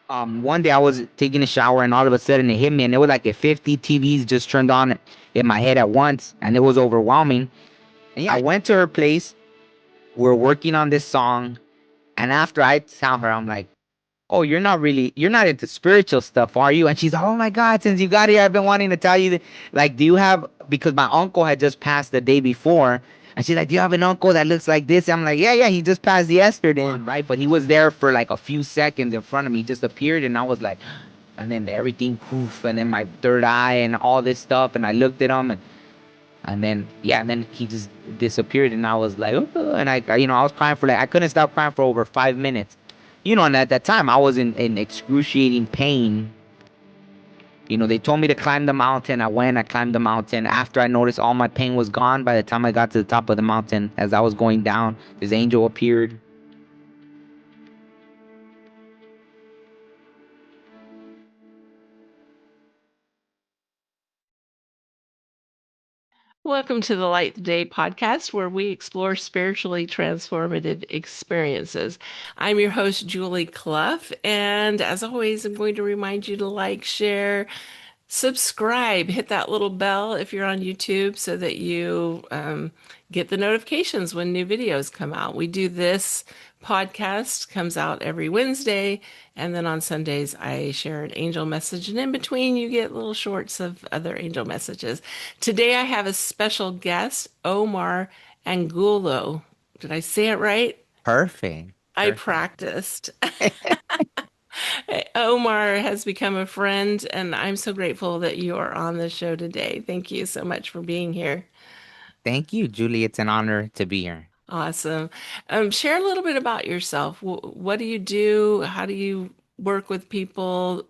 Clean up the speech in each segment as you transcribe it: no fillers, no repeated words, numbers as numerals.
One day I was taking a shower and all of a sudden it hit me, and it was like if 50 TVs just turned on in my head at once, and it was overwhelming. And yeah, I went to her place. We're working on this song, and after I tell her, I'm like, "Oh, you're not into spiritual stuff, are you?" And she's, "Oh my God, since you got here, I've been wanting to tell you that, like, do you have," because my uncle had just passed the day before, and she's like, "Do you have an uncle that looks like this?" I'm like, "Yeah, he just passed yesterday, right?" But he was there for like a few seconds in front of me, he just appeared, and I was like, and then everything poof, and then my third eye and all this stuff, and I looked at him, and then yeah, and then he just disappeared, and I was like, and I was crying for like I couldn't stop crying for over 5 minutes, and at that time I was in excruciating pain. They told me to climb the mountain. I climbed the mountain. After I noticed all my pain was gone, by the time I got to the top of the mountain, as I was going down, this angel appeared. Welcome to the Light the Day podcast, where we explore spiritually transformative experiences. I'm your host, Julie Cluff, and as always, I'm going to remind you to like, share, subscribe, hit that little bell if you're on YouTube so that you get the notifications when new videos come out. We do this podcast comes out every Wednesday, and then on Sundays I share an angel message, and in between you get little shorts of other angel messages. Today I have a special guest, Omar Angulo. Did I say it right? Perfect. I Perfect. practiced. Omar has become a friend, and I'm so grateful that you are on the show today. Thank you so much for being here. Thank you, Julie. It's an honor to be here. Awesome. Share a little bit about yourself. What do you do? How do you work with people?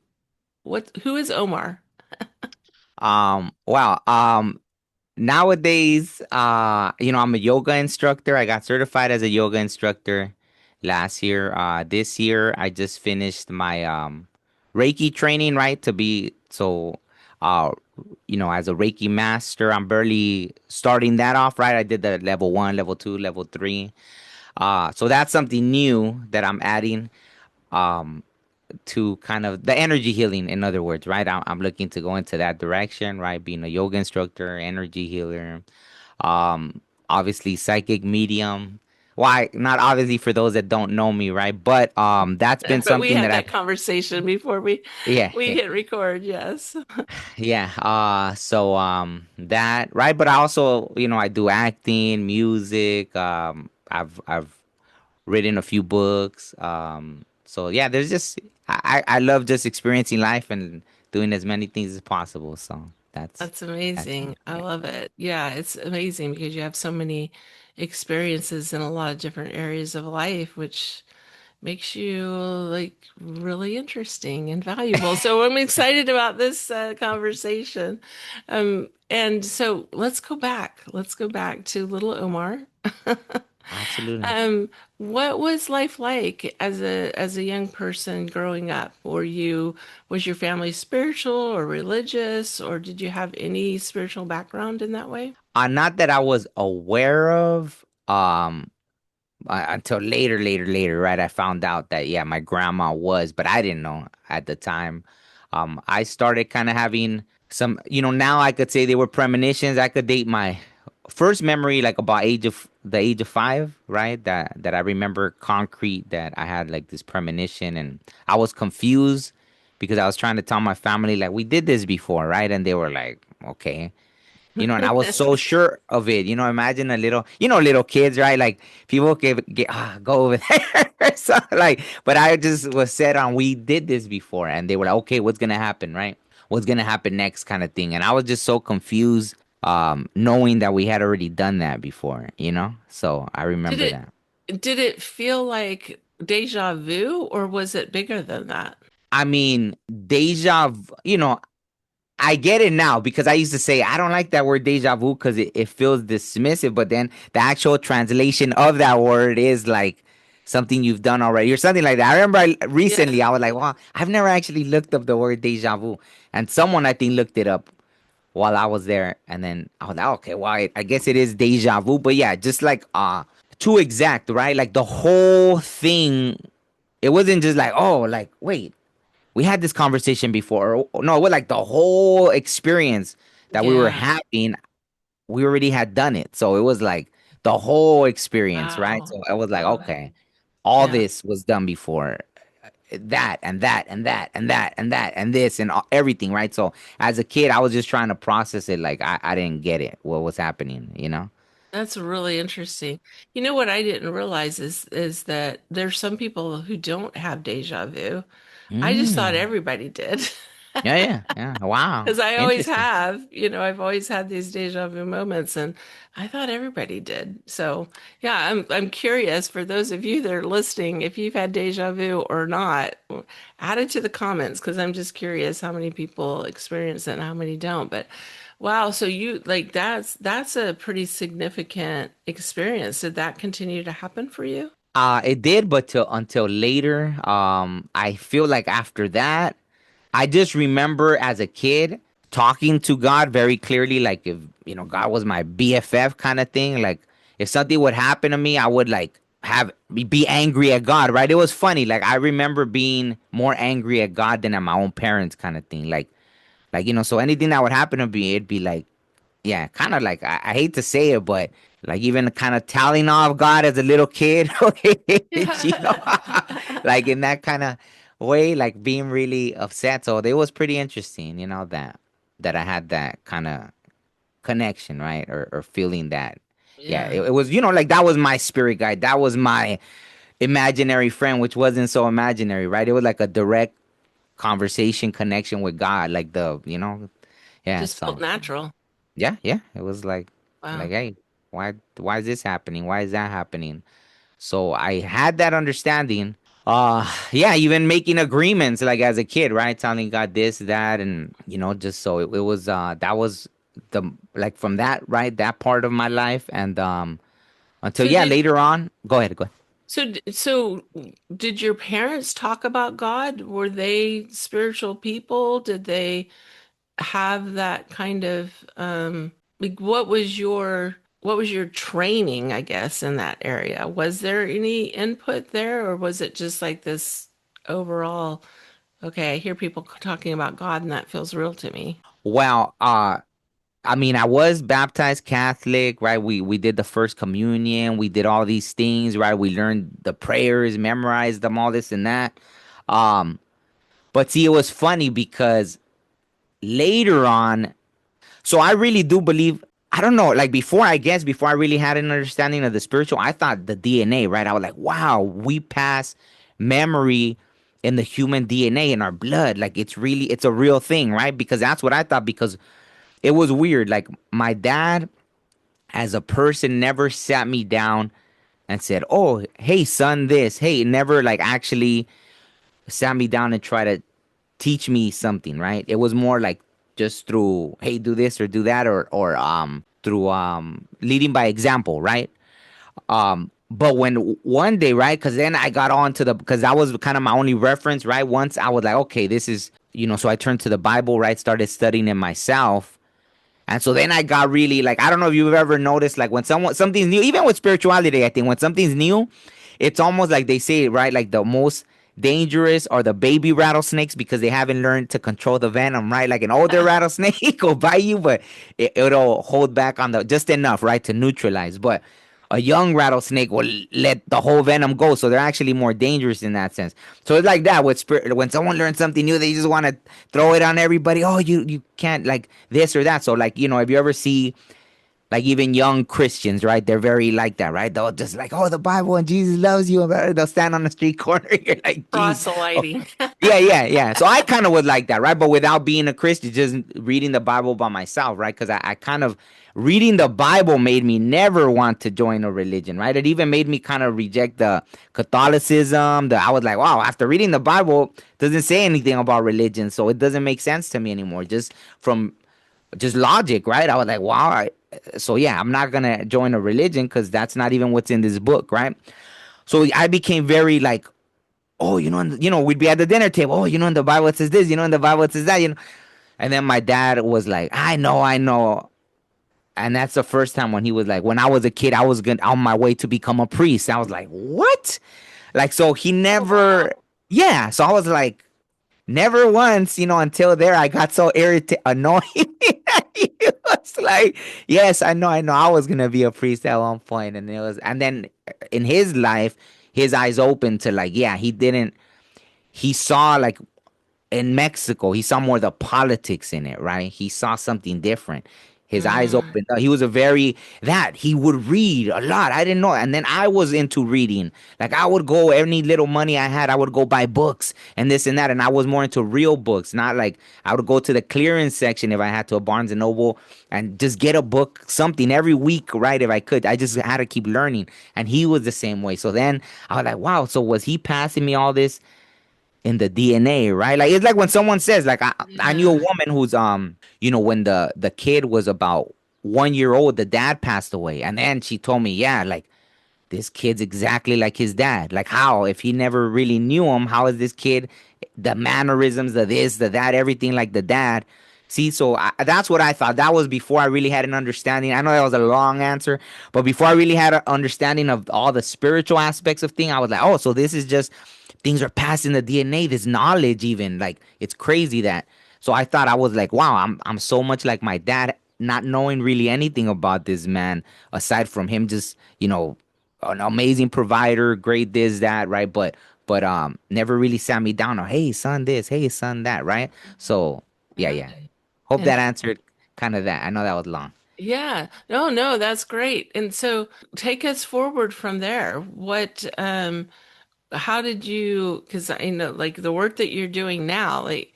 Who is Omar? Wow. Nowadays, I'm a yoga instructor. I got certified as a yoga instructor last year. This year I just finished my Reiki training, right? To be so uh as a Reiki Master. I'm barely starting that off, right? I did the level 1, level 2, level 3. So that's something new that I'm adding. Um to kind of the energy healing, in other words, right? I'm looking to go into that direction, right? Being a yoga instructor, energy healer, obviously psychic medium. Why not obviously for those that don't know me, right? But that's been But we something had that that I've conversation before we yeah, we hit record. Yes. yeah. So that right, but I also, I do acting, music, I've written a few books. So yeah, there's just I love just experiencing life and doing as many things as possible. So That's that's amazing. me. I Yeah. love it. Yeah, it's amazing because you have so many experiences in a lot of different areas of life, which makes you like really interesting and valuable. So I'm excited about this conversation. And so let's go back. Let's go back to little Omar. Absolutely. Um, what was life like as a young person growing up? Was your family spiritual or religious, or did you have any spiritual background in that way? Not that I was aware of. Until later, right? I found out that yeah, my grandma was, but I didn't know at the time. I started kind of having some, now I could say they were premonitions. I could date my first memory like about the age of 5, right? That I remember concrete that I had like this premonition, and I was confused because I was trying to tell my family like we did this before, right? And they were like, okay. And I was so sure of it. Imagine little kids, right? Like people get go over there. So like, but I just was set on we did this before, and they were like, okay, what's gonna happen, right? What's gonna happen next, kind of thing. And I was just so confused, knowing that we had already done that before, So I Did remember it that. did it feel like deja vu, or was it bigger than that? I mean, I get it now because I used to say I don't like that word deja vu because it feels dismissive, but then the actual translation of that word is like something you've done already or something like that. I remember Yeah. recently I was like, wow, I've never actually looked up the word deja vu, and someone I think looked it up while I was there, and then I was like, okay, well, I guess it is deja vu, but yeah, just like too exact, right? Like the whole thing, it wasn't just like, oh, like wait. we had this conversation before. No, with like the whole experience that we were Yeah. having, we already had done it. So it was like the whole experience, right? Wow. So I was like, Wow. okay, all Yeah. this was done before. That and that and that and that and that and this and everything, right? So as a kid, I was just trying to process it. Like I didn't get it. What was happening, you know? That's really interesting. You know what I didn't realize is that there's some people who don't have deja vu. I just thought Mm. everybody did. Yeah, yeah, yeah. Wow. Because I always Interesting. have, I've always had these deja vu moments, and I thought everybody did. So, yeah, I'm curious for those of you that are listening, if you've had deja vu or not, add it to the comments because I'm just curious how many people experience it and how many don't. But wow, so you like that's a pretty significant experience. Did that continue to happen for you? It did, but till until later. I feel like after that, I just remember as a kid talking to God very clearly, like if God was my BFF kind of thing. Like if something would happen to me, I would like have be angry at God, right? It was funny. Like I remember being more angry at God than at my own parents, kind of thing. Like so anything that would happen to me, it'd be like, yeah, kind of like I hate to say it, but like even kind of telling off God as a little kid, you know, like in that kind of way, like being really upset. So it was pretty interesting, that I had that kind of connection, right, or feeling that. Yeah, Yeah. it was, like that was my spirit guide. That was my imaginary friend, which wasn't so imaginary, right? It was like a direct conversation connection with God, like yeah. Just felt So natural. yeah, yeah. It was like, Wow. hey, why is this happening? Why is that happening? So I had that understanding. Yeah, even making agreements like as a kid, right? Telling God this, that, and just so it was that was the like from that, right? That part of my life. And until So yeah, did later on. Go ahead, go ahead. so did your parents talk about God? Were they spiritual people? Did they have that kind of like what was your training, I guess, in that area? Was there any input there, or was it just like this overall, okay, I hear people talking about God and that feels real to me? Well, I mean, I was baptized Catholic, right? We did the first communion. We did all these things, right? We learned the prayers, memorized them, all this and that. Um, but see, it was funny because later on, so I really do believe. I don't know, like before I really had an understanding of the spiritual, I thought the DNA, right? I was like, wow, we pass memory in the human DNA in our blood. Like it's a real thing, right? Because that's what I thought. Because it was weird. Like my dad as a person never sat me down and said, "Oh, hey son, this." Hey, never like actually sat me down and tried to teach me something, right? It was more like just through, "Hey, do this or do that," or through leading by example, right? But when one day, right? Because then I got on to because that was kind of my only reference, right? Once I was like, okay, this is, so I turned to the Bible, right? Started studying it myself. And so then I got really like, I don't know if you've ever noticed, like when something's new, even with spirituality, I think when something's new, it's almost like they say, right? Like the most dangerous are the baby rattlesnakes because they haven't learned to control the venom, right? Like an older rattlesnake will bite you, but it'll hold back on the just enough, right, to neutralize. But a young rattlesnake will let the whole venom go, so they're actually more dangerous in that sense. So it's like that with spirit. When someone learns something new, they just want to throw it on everybody. Oh, you can't like this or that. So like if you ever see like even young Christians, right? They're very like that, right? They'll just like, oh, the Bible and Jesus loves you. They'll stand on the street corner. You're like, geez. Oh, Proselyting. yeah, yeah, yeah. So I kind of was like that, right? But without being a Christian, just reading the Bible by myself, right? Because I kind of reading the Bible made me never want to join a religion, right? It even made me kind of reject the Catholicism. I was like, wow, after reading the Bible, it doesn't say anything about religion, so it doesn't make sense to me anymore. Just from just logic, right? I was like, wow. So yeah, I'm not gonna join a religion because that's not even what's in this book, right? So I became very like, oh, we'd be at the dinner table. Oh, in the Bible it says this. In the Bible it says that. And then my dad was like, I know. And that's the first time when he was like, when I was a kid, I was on my way to become a priest. I was like, what? Like, so he Oh, wow. never, yeah. So I was like, never once, until there, I got so irritated, annoyed. It was like, yes, I know, I was gonna be a priest at one point, and then in his life, his eyes opened to like, yeah, he saw like in Mexico, he saw more the politics in it, right? He saw something different. His eyes Mm. opened up. He was a very that he would read a lot. I didn't know. And then I was into reading. Like I would go any little money I had, I would go buy books and this and that. And I was more into real books, not like I would go to the clearance section if I had to a Barnes and Noble and just get a book, something every week, right? If I could. I just had to keep learning. And he was the same way. So then I was like, wow, so was he passing me all this in the DNA, right? Like it's like when someone says, like I knew a Yeah. woman who's when the kid was about 1 year old, the dad passed away, and then she told me, yeah, like this kid's exactly like his dad. Like how if he never really knew him, how is this kid the mannerisms, the this, the that, everything like the dad? See, so that's what I thought. That was before I really had an understanding. I know that was a long answer, but before I really had an understanding of all the spiritual aspects of things, I was like, oh, so this is just things are passing the DNA, this knowledge, even like it's crazy that. So I thought I was like, wow, I'm so much like my dad, not knowing really anything about this man aside from him just an amazing provider, great this, that, right? But never really sat me down or hey son this, hey son that, right? So yeah, Yeah. yeah. Hope And that answered kind of that. I know that was long. yeah, no, no, that's great. And so take us forward from there. How did you, because I know like the work that you're doing now, like,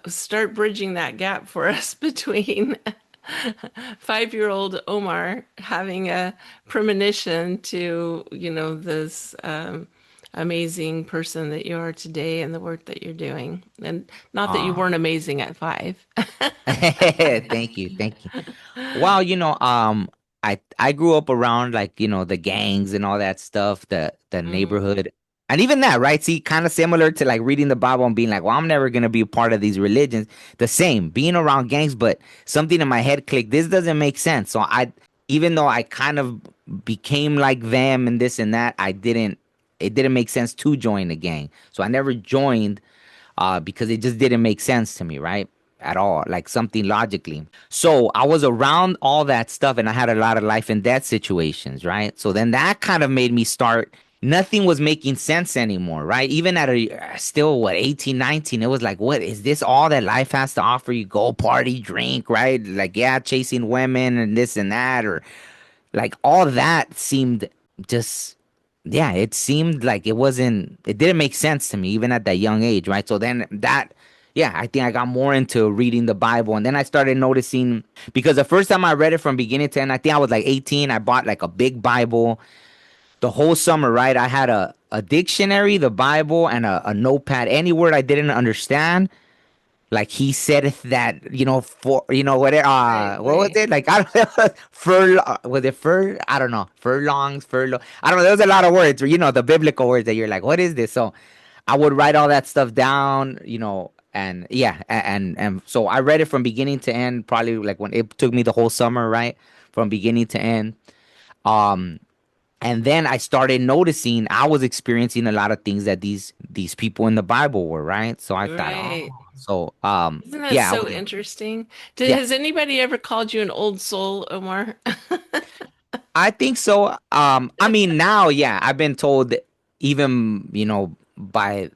start bridging that gap for us between 5-year-old Omar having a premonition to, this amazing person that you are today and the work that you're doing. And not that you Ah, weren't amazing at 5. thank you, thank you. Well, I grew up around like, the gangs and all that stuff, the Mm. neighborhood. And even that, right? See, kind of similar to like reading the Bible and being like, well, I'm never gonna be a part of these religions. The same, being around gangs, but something in my head clicked. This doesn't make sense. So even though I kind of became like them and this and that, it didn't make sense to join the gang. So I never joined because it just didn't make sense to me, right? At all, like something logically. So I was around all that stuff and I had a lot of life and death situations, right? So then that kind of made me start. Nothing was making sense anymore, right? Even at still, what, 18, 19, it was like, what is this all that life has to offer you? Go party, drink, right? Like, yeah, chasing women and this and that, or like all that seemed just yeah, it seemed like it didn't make sense to me even at that young age, right? So then yeah, I think I got more into reading the Bible, and then I started noticing because the first time I read it from beginning to end, I think I was like 18. I bought like a big Bible the whole summer, right? I had a dictionary, the Bible, and a notepad. Any word I didn't understand, like he said that, for what Right, what was right. it, like I don't know, was it fur, I don't know, furlongs, furlong, I don't know, there was a lot of words, the biblical words that you're like, what is this? So I would write all that stuff down, and yeah, and so I read it from beginning to end, probably like when it took me the whole summer, right, from beginning to end. um and then I started noticing I was experiencing a lot of things that these people in the Bible were, right? So I thought, Right. oh, so Isn't that yeah, so interesting? yeah, Has anybody ever called you an old soul, Omar? I think so. I mean, now, yeah, I've been told even, by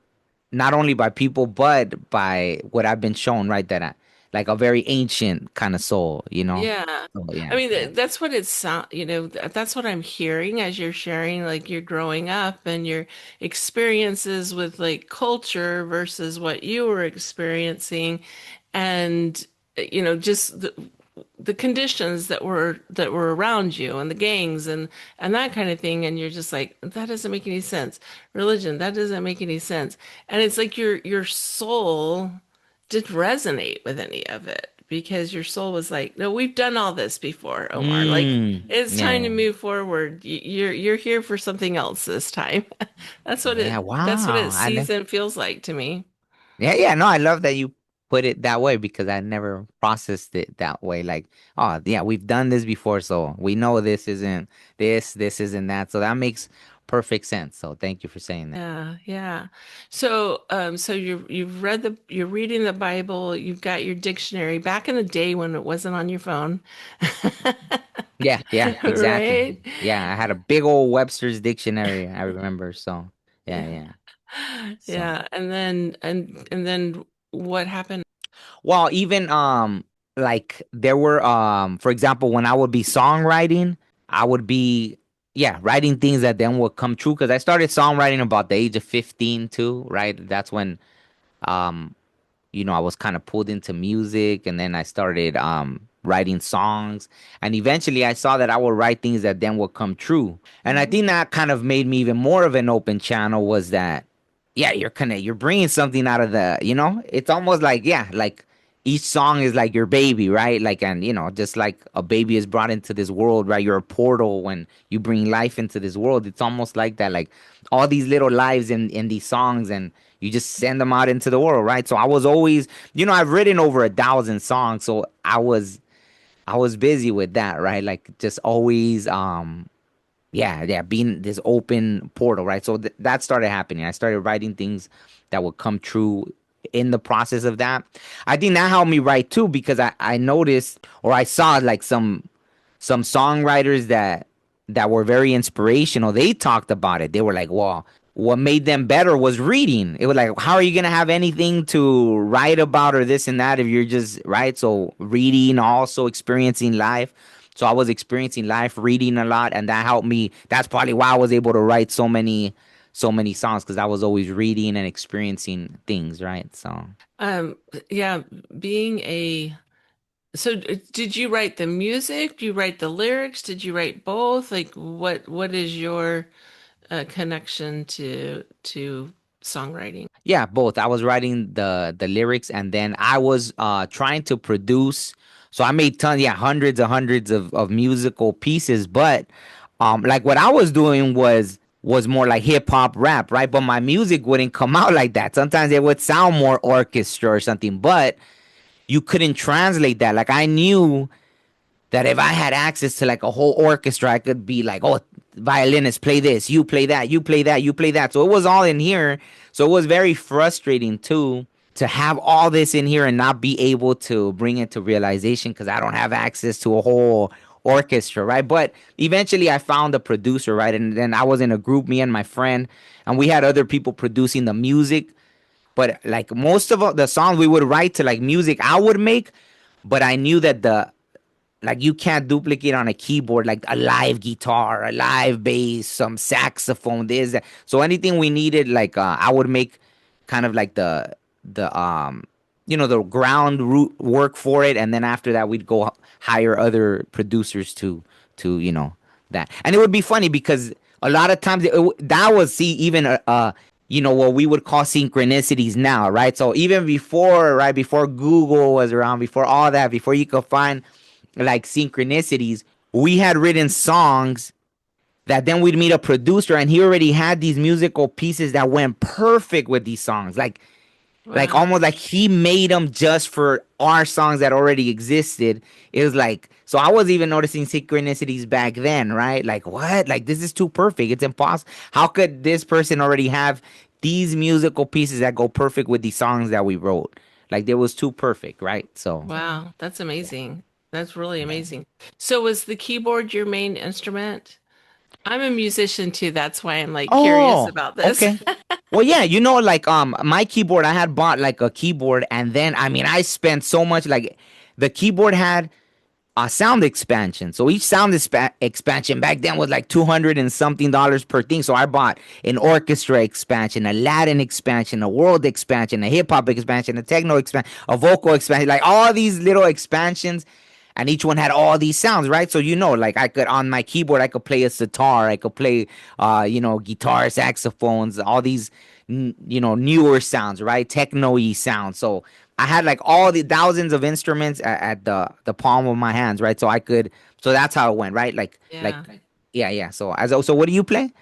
not only by people, but by what I've been shown, right? That I like a very ancient kind of soul, Yeah. So I yeah, mean, yeah. that's what it's sound, that's what I'm hearing as you're sharing, like you're growing up and your experiences with like culture versus what you were experiencing and just the conditions that were around you and the gangs and that kind of thing, and you're just like, that doesn't make any sense. Religion, that doesn't make any sense. And it's like your soul didn't resonate with any of it because your soul was like, no, we've done all this before, Omar. Like, it's Yeah, time to yeah, move forward. You're here for something else this time. yeah. That's what Wow, it sees and feels like to me. yeah, yeah. No, I love that you put it that way because I never processed it that way. Like, oh, yeah, we've done this before, so we know this isn't this isn't that. So that makes perfect sense. So thank you for saying that. Yeah, yeah. So, so you're reading the Bible, you've got your dictionary back in the day when it wasn't on your phone. Yeah, yeah, exactly. Right? Yeah, I had a big old Webster's dictionary, I remember. So yeah, Yeah. yeah. So Yeah. And then what happened? well, even like there were for example, when I would be songwriting, I would be yeah, writing things that then would come true because I started songwriting about the age of 15 too, right? That's when um I was kind of pulled into music and then I started writing songs and eventually I saw that I would write things that then would come true. And I Mhm. think that kind of made me even more of an open channel was that yeah, you're bringing something out of it's almost like yeah, like each song is like your baby, right? Like and just like a baby is brought into this world, right? You're a portal when you bring life into this world. It's almost like that, like all these little lives in these songs and you just send them out into the world, right? So I was always, I've written over 1,000 songs, so I was busy with that, right? Like just always, yeah, yeah, being this open portal, right? So that started happening. I started writing things that would come true in the process of that. I think that helped me write too because I noticed or I saw like some songwriters that were very inspirational. They talked about it. They were like, "Well, what made them better was reading." It was like, "How are you gonna have anything to write about or this and that if you're just right?" So reading, also experiencing life. So I was experiencing life, reading a lot, and that helped me. That's probably why I was able to write so many songs because I was always reading and experiencing things, right? So Um, yeah, being a so did you write the music? Do you write the lyrics? Did you write both? Like what is your connection to songwriting? yeah, both. I was writing the lyrics and then I was trying to produce. So I made tons, yeah, hundreds of musical pieces, but like what I was doing was more like hip hop rap, right? But my music wouldn't come out like that. Sometimes it would sound more orchestra or something, but you couldn't translate that. Like I knew that if I had access to like a whole orchestra, I could be like, oh, violinist, play this, you play that, you play that, you play that. So it was all in here. So it was very frustrating too to have all this in here and not be able to bring it to realization because I don't have access to a whole orchestra, right? But eventually I found a producer, right? And then I was in a group, me and my friend, and we had other people producing the music. But like most of the songs we would write to like music I would make, but I knew that the like you can't duplicate on a keyboard like a live guitar, a live bass, some saxophone, this that. So anything we needed, like I would make kind of like the ground root work for it, and then after that we'd go hire other producers to that. And it would be funny because a lot of times that was see even what we would call synchronicities now, right? So even before, right before Google was around, before all that, before you could find like synchronicities, we had written songs that then we'd meet a producer and he already had these musical pieces that went perfect with these songs. Like Wow. almost like he made them just for our songs that already existed. It was like so I was even noticing synchronicities back then, right? Like what? Like this is too perfect. It's impossible. How could this person already have these musical pieces that go perfect with these songs that we wrote? Like they was too perfect, right? So Wow, that's yeah. amazing. That's really Yeah. amazing. So was the keyboard your main instrument? I'm a musician too, that's why I'm like curious Oh, about this. okay. Well, yeah, like my keyboard, I had bought like a keyboard and then I mean I spent so much like the keyboard had a sound expansion. So each sound expansion back then was like 200 and something dollars per thing. So I bought an orchestra expansion, a Latin expansion, a world expansion, a hip hop expansion, a techno expansion, a vocal expansion, like all these little expansions. And each one had all these sounds, right? So like I could on my keyboard, I could play a sitar, I could play, guitar, saxophones, all these, newer sounds, right? Techno-y sounds. So I had like all the thousands of instruments at the palm of my hands, right? So I could, so that's how it went, right? Like, Yeah. yeah, yeah. So what do you play?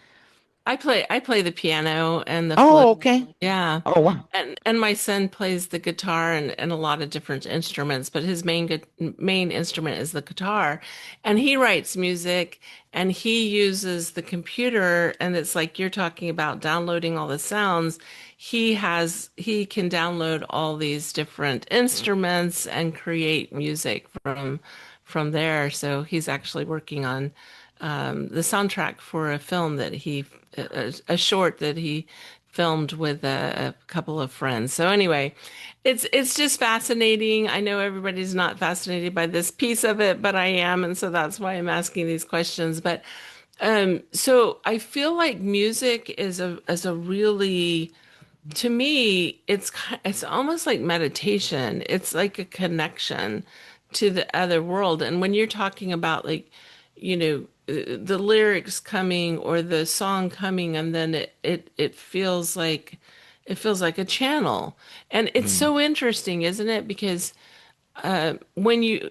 I play the piano and the Oh, flute. okay. Yeah. Oh, wow. And my son plays the guitar and a lot of different instruments, but his main instrument is the guitar. And he writes music and he uses the computer, and it's like you're talking about downloading all the sounds. He can download all these different instruments and create music from there. So he's actually working on the soundtrack for a film that a short that he filmed with a couple of friends. So anyway, it's just fascinating. I know everybody's not fascinated by this piece of it, but I am, and so that's why I'm asking these questions. But so I feel like music is a really, to me, it's almost like meditation. It's like a connection to the other world. And when you're talking about like, the lyrics coming or the song coming, and then it feels like a channel. And it's Mm. so interesting, isn't it? Because when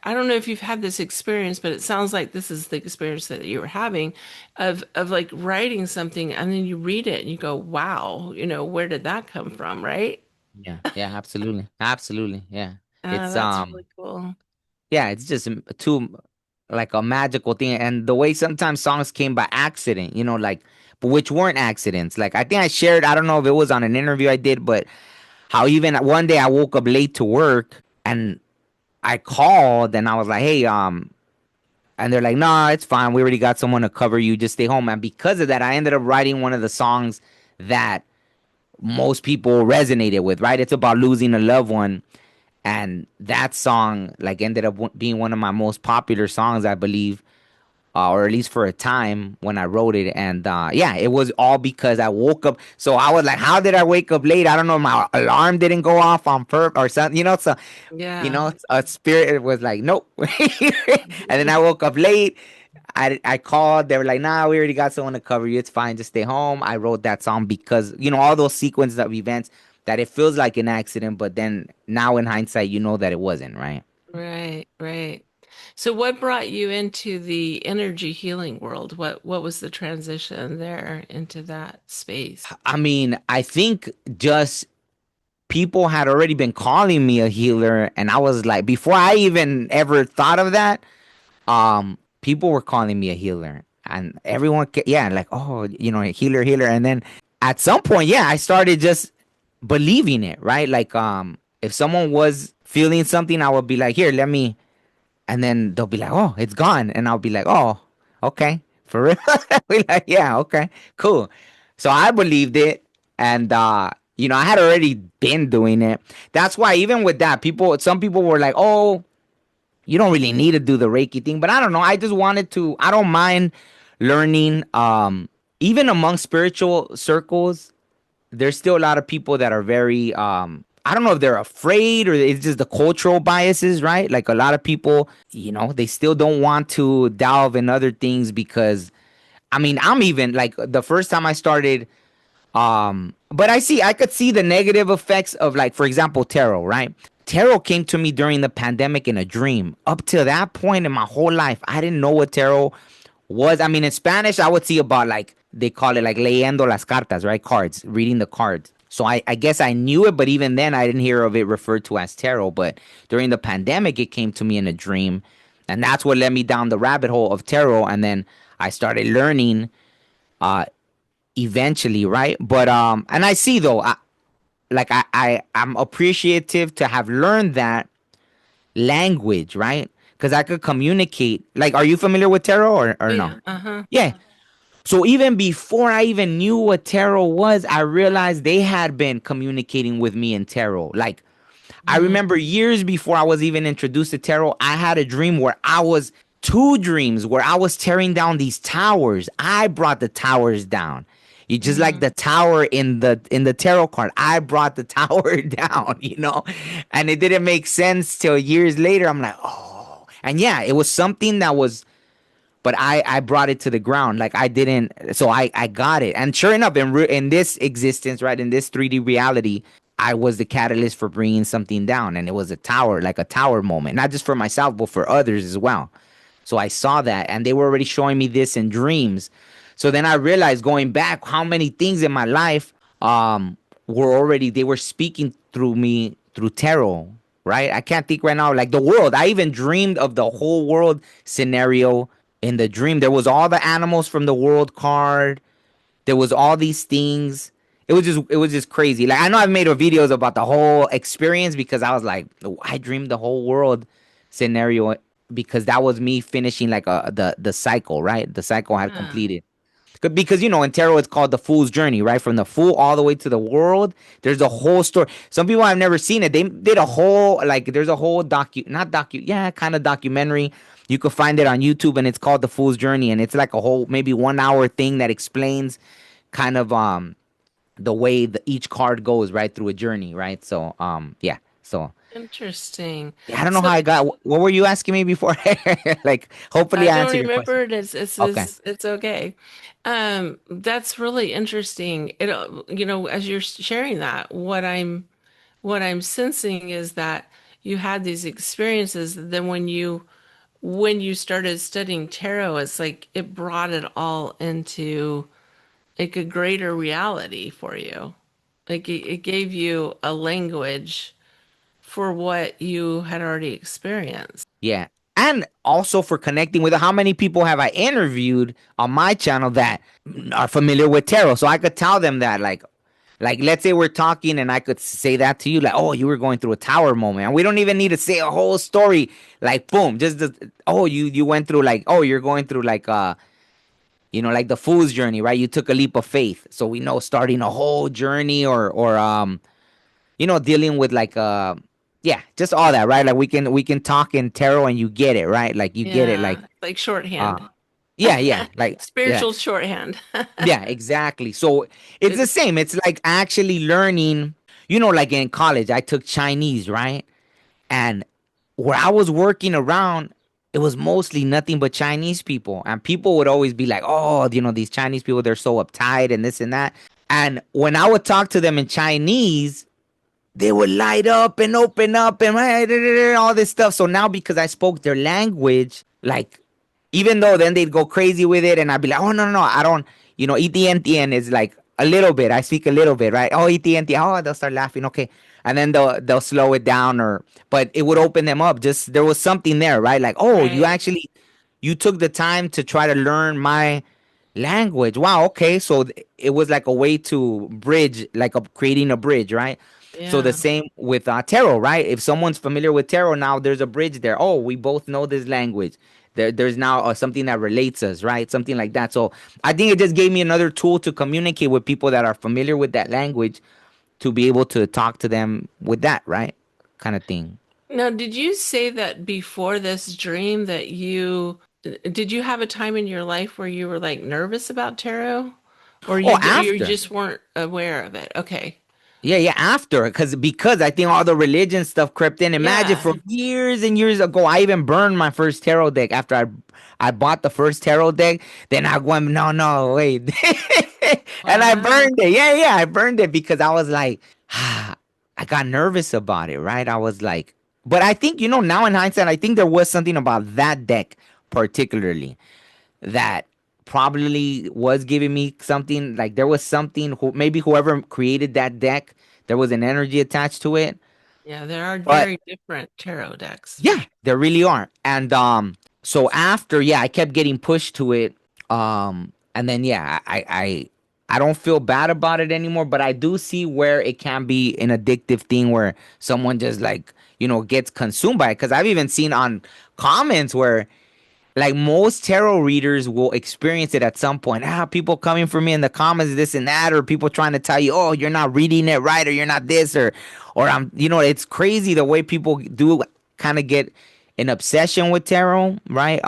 I don't know if you've had this experience, but it sounds like this is the experience that you were having of like writing something and then you read it and you go, wow, where did that come from, right? Yeah, yeah, absolutely. Absolutely. Yeah. It's That's really cool. yeah, it's just too like a magical thing. And the way sometimes songs came by accident, like, but which weren't accidents. Like I think I shared, I don't know if it was on an interview I did, but how even one day I woke up late to work and I called and I was like, hey, and they're like, nah, it's fine. We already got someone to cover you. Just stay home. And because of that, I ended up writing one of the songs that most people resonated with, right? It's about losing a loved one. And that song like ended up being one of my most popular songs, I believe, or at least for a time when I wrote it. And yeah, it was all because I woke up. So I was like, how did I wake up late? I don't know. My alarm didn't go off on purpose or something, So Yeah. a spirit was like, nope. And then I woke up late. I called. They were like, nah, we already got someone to cover you. It's fine. Just stay home. I wrote that song because, all those sequences of events that it feels like an accident, but then now in hindsight, you know that it wasn't, right? Right, right. So what brought you into the energy healing world? What was the transition there into that space? I mean, I think just people had already been calling me a healer, and I was like, before I even ever thought of that, people were calling me a healer, and everyone, yeah, like, oh, healer, healer, and then at some point, yeah, I started just believing it, right? Like, if someone was feeling something, I would be like, here, let me, and then they'll be like, oh, it's gone, and I'll be like, oh, okay, for real. We like, yeah, okay, cool. So I believed it, and I had already been doing it. That's why even with that, some people were like, oh, you don't really need to do the Reiki thing, but I don't know. I just wanted to. I don't mind learning. Even among spiritual circles, there's still a lot of people that are very I don't know if they're afraid or it's just the cultural biases, right? Like a lot of people, they still don't want to delve in other things because I mean, I'm even like the first time I started but I could see the negative effects of, like, for example, tarot, right? Tarot came to me during the pandemic in a dream. Up to that point in my whole life, I didn't know what tarot was. I mean, in Spanish, I would see about, like, they call it like leyendo las cartas, right? Cards, reading the cards. So I guess I knew it, but even then I didn't hear of it referred to as tarot. But during the pandemic, it came to me in a dream. And that's what led me down the rabbit hole of tarot. And then I started learning uh eventually, right? But and I see though, I'm appreciative to have learned that language, right? Because I could communicate. Like, are you familiar with tarot or Oh no? yeah, uh-huh. Yeah. So even before I even knew what tarot was, I realized they had been communicating with me in tarot. Like, I Mm, remember years before I was even introduced to tarot, I had a dream where I was two dreams where I was tearing down these towers. I brought the towers down. You just like mm, the tower in the tarot card. I brought the tower down, and it didn't make sense till years later. I'm like, oh, and yeah, it was something that was, but I brought it to the ground. Like I didn't, so I got it. And sure enough, in this existence, right, in this 3D reality, I was the catalyst for bringing something down, and it was a tower, like a tower moment, not just for myself, but for others as well. So I saw that, and they were already showing me this in dreams. So then I realized going back how many things in my life were already they were speaking through me through tarot, right? I can't think right now like the world. I even dreamed of the whole world scenario in the dream. There was all the animals from the world card. There was all these things. It was just crazy. Like I know I've made videos about the whole experience because I was like, I dreamed the whole world scenario because that was me finishing like the cycle, right? The cycle had Yeah. completed. Because in tarot it's called the fool's journey, right? From the fool all the way to the world. There's a whole story. Some people have never seen it. They did a whole like there's a whole yeah, kind of documentary. You could find it on YouTube and it's called The Fool's Journey and it's like a whole maybe 1 hour thing that explains kind of the way each card goes right through a journey, right? So yeah. So Interesting. yeah, I don't know So how I got. What were you asking me before? Like, hopefully I I don't answered your question. remember it. Okay. It's okay. That's really interesting. As you're sharing that, what I'm sensing is that you had these experiences. Then when you started studying tarot, it's like it brought it all into like a greater reality for you. Like it gave you a language for what you had already experienced. Yeah. And also for connecting with how many people have I interviewed on my channel that are familiar with tarot. So I could tell them that like let's say we're talking and I could say that to you like, oh, you were going through a tower moment. And we don't even need to say a whole story. Like boom, just oh, you went through like, oh, you're going through like like the fool's journey, right? You took a leap of faith. So we know starting a whole journey or dealing with like yeah, just all that, right? Like we can talk in tarot and you get it, right? Like you get it like Yeah, like uh shorthand. yeah, like yeah. Spiritual shorthand. Yeah, exactly. So it's the It's same. It's like actually learning, like in college, I took Chinese, right? And where I was working around, it was mostly nothing but Chinese people. And people would always be like, oh, these Chinese people, they're so uptight and this and that. And when I would talk to them in Chinese, they would light up and open up and all this stuff. So now because I spoke their language, like even though then they'd go crazy with it and I'd be like, oh no, I don't, ETN is like a little bit. I speak a little bit, right? Oh, ETN, oh, they'll start laughing, okay. And then they'll slow it down but it would open them up. Just there was something there, right? Like, oh, right. you took the time to try to learn my language. Wow, okay. So it was like a way to bridge, like creating a bridge, right? So the Yeah. same with tarot, right? If someone's familiar with tarot, now there's a bridge there. Oh, we both know this language. There's now something that relates us, right? Something like that. So I think it just gave me another tool to communicate with people that are familiar with that language to be able to talk to them with that, right? Kind of thing. Now, did you say that before this dream that did you have a time in your life where you were like nervous about tarot? Or Oh, you after. just weren't aware of it? Okay. Yeah, after because I think all the religion stuff crept in. Imagine Yeah. from years and years ago, I even burned my first tarot deck after I bought the first tarot deck. Then I went, no, wait, and I Wow. burned it. Yeah, I burned it because I was like, I got nervous about it, right? I was like, but I think now in hindsight, I think there was something about that deck particularly that probably was giving me something like there was something maybe whoever created that deck there was an energy attached to it Yeah, there are but very different tarot decks. yeah there really are and so after yeah I kept getting pushed to it and then yeah I don't feel bad about it anymore but I do see where it can be an addictive thing where someone just like gets consumed by it because I've even seen on comments where like most tarot readers will experience it at some point. People coming for me in the comments, this and that, or people trying to tell you, oh, you're not reading it right, or you're not this, or I'm, it's crazy the way people do kind of get an obsession with tarot, right?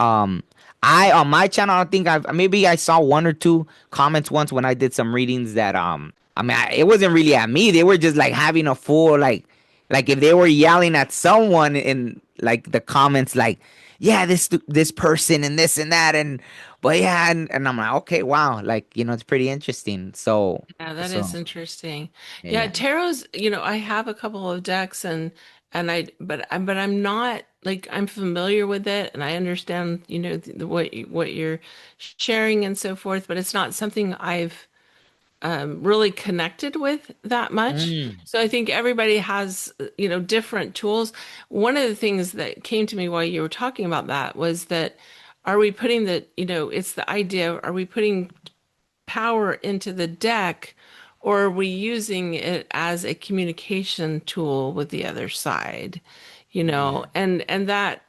I on my channel, I think maybe I saw one or two comments once when I did some readings that I mean, it wasn't really at me. They were just like having a full like if they were yelling at someone in like the comments, like yeah, this person and this and that but yeah, and I'm like, okay, wow, like it's pretty interesting. So Yeah, that is so interesting. yeah, Yeah, yeah. tarot's, I have a couple of decks but I'm not like I'm familiar with it and I understand, what you're sharing and so forth, but it's not something I've really connected with that much. Mm. So I think everybody has, different tools. One of the things that came to me while you were talking about that was that are we putting it's the idea, are we putting power into the deck, or are we using it as a communication tool with the other side? Yeah. And that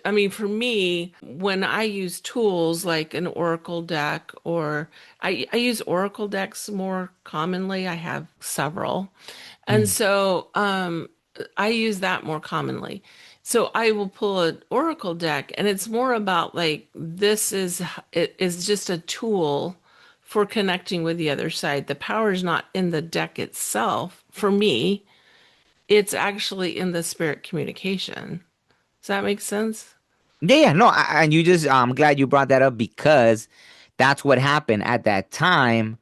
I mean, for me, when I use tools like an Oracle deck, or I use Oracle decks more commonly. I have several. And Mm. so I use that more commonly. So I will pull an Oracle deck, and it's more about like it is just a tool for connecting with the other side. The power is not in the deck itself for me. It's actually in the spirit communication. Does that make sense? Yeah, yeah, no, and you just, I'm glad you brought that up because that's what happened at that time.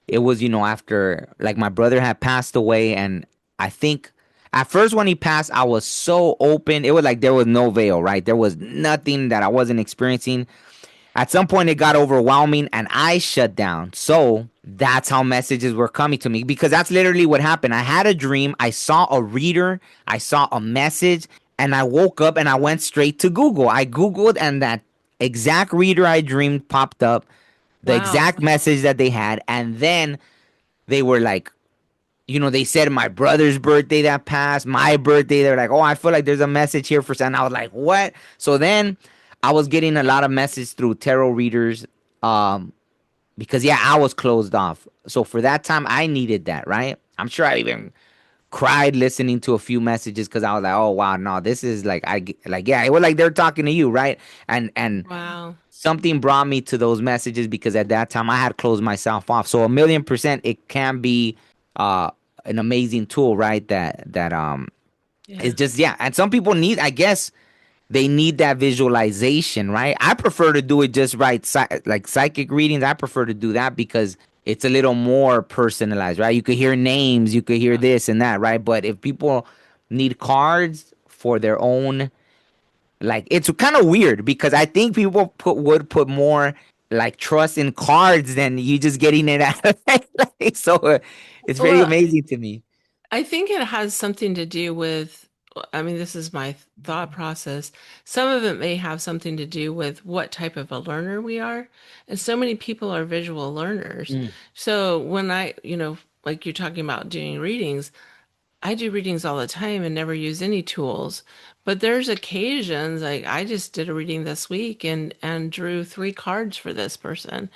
It was, after like my brother had passed away, and I think at first when he passed, I was so open. It was like there was no veil, right? There was nothing that I wasn't experiencing. At some point, it got overwhelming and I shut down. So that's how messages were coming to me because that's literally what happened. I had a dream. I saw a reader. I saw a message and I woke up and I went straight to Google. I Googled and that exact reader I dreamed popped up, the Wow. exact message that they had. And then they were like, they said my brother's birthday that passed, my birthday. They're like, oh, I feel like there's a message here for Santa. I was like, what? So then I was getting a lot of messages through tarot readers, um, because yeah, I was closed off. So for that time, I needed that, right? I'm sure I even cried listening to a few messages because I was like, oh wow, no, this is like like yeah, it was like they're talking to you, right? And Wow. something brought me to those messages because at that time I had closed myself off. So 1,000,000% it can be uh an amazing tool, right? That Yeah. it's just yeah. And some people need, I guess they need that visualization, right? I prefer to do it just right, like psychic readings. I prefer to do that because it's a little more personalized, right? You could hear names, you could hear this and that, right? But if people need cards for their own, like it's kind of weird because I think people would put more like trust in cards than you just getting it out of like, so it's very Well, amazing to me. I think it has something to do with, I mean, this is my thought process. Some of it may have something to do with what type of a learner we are. And so many people are visual learners. Mm. So when like you're talking about doing readings, I do readings all the time and never use any tools. But there's occasions like I just did a reading this week and drew three cards for this person.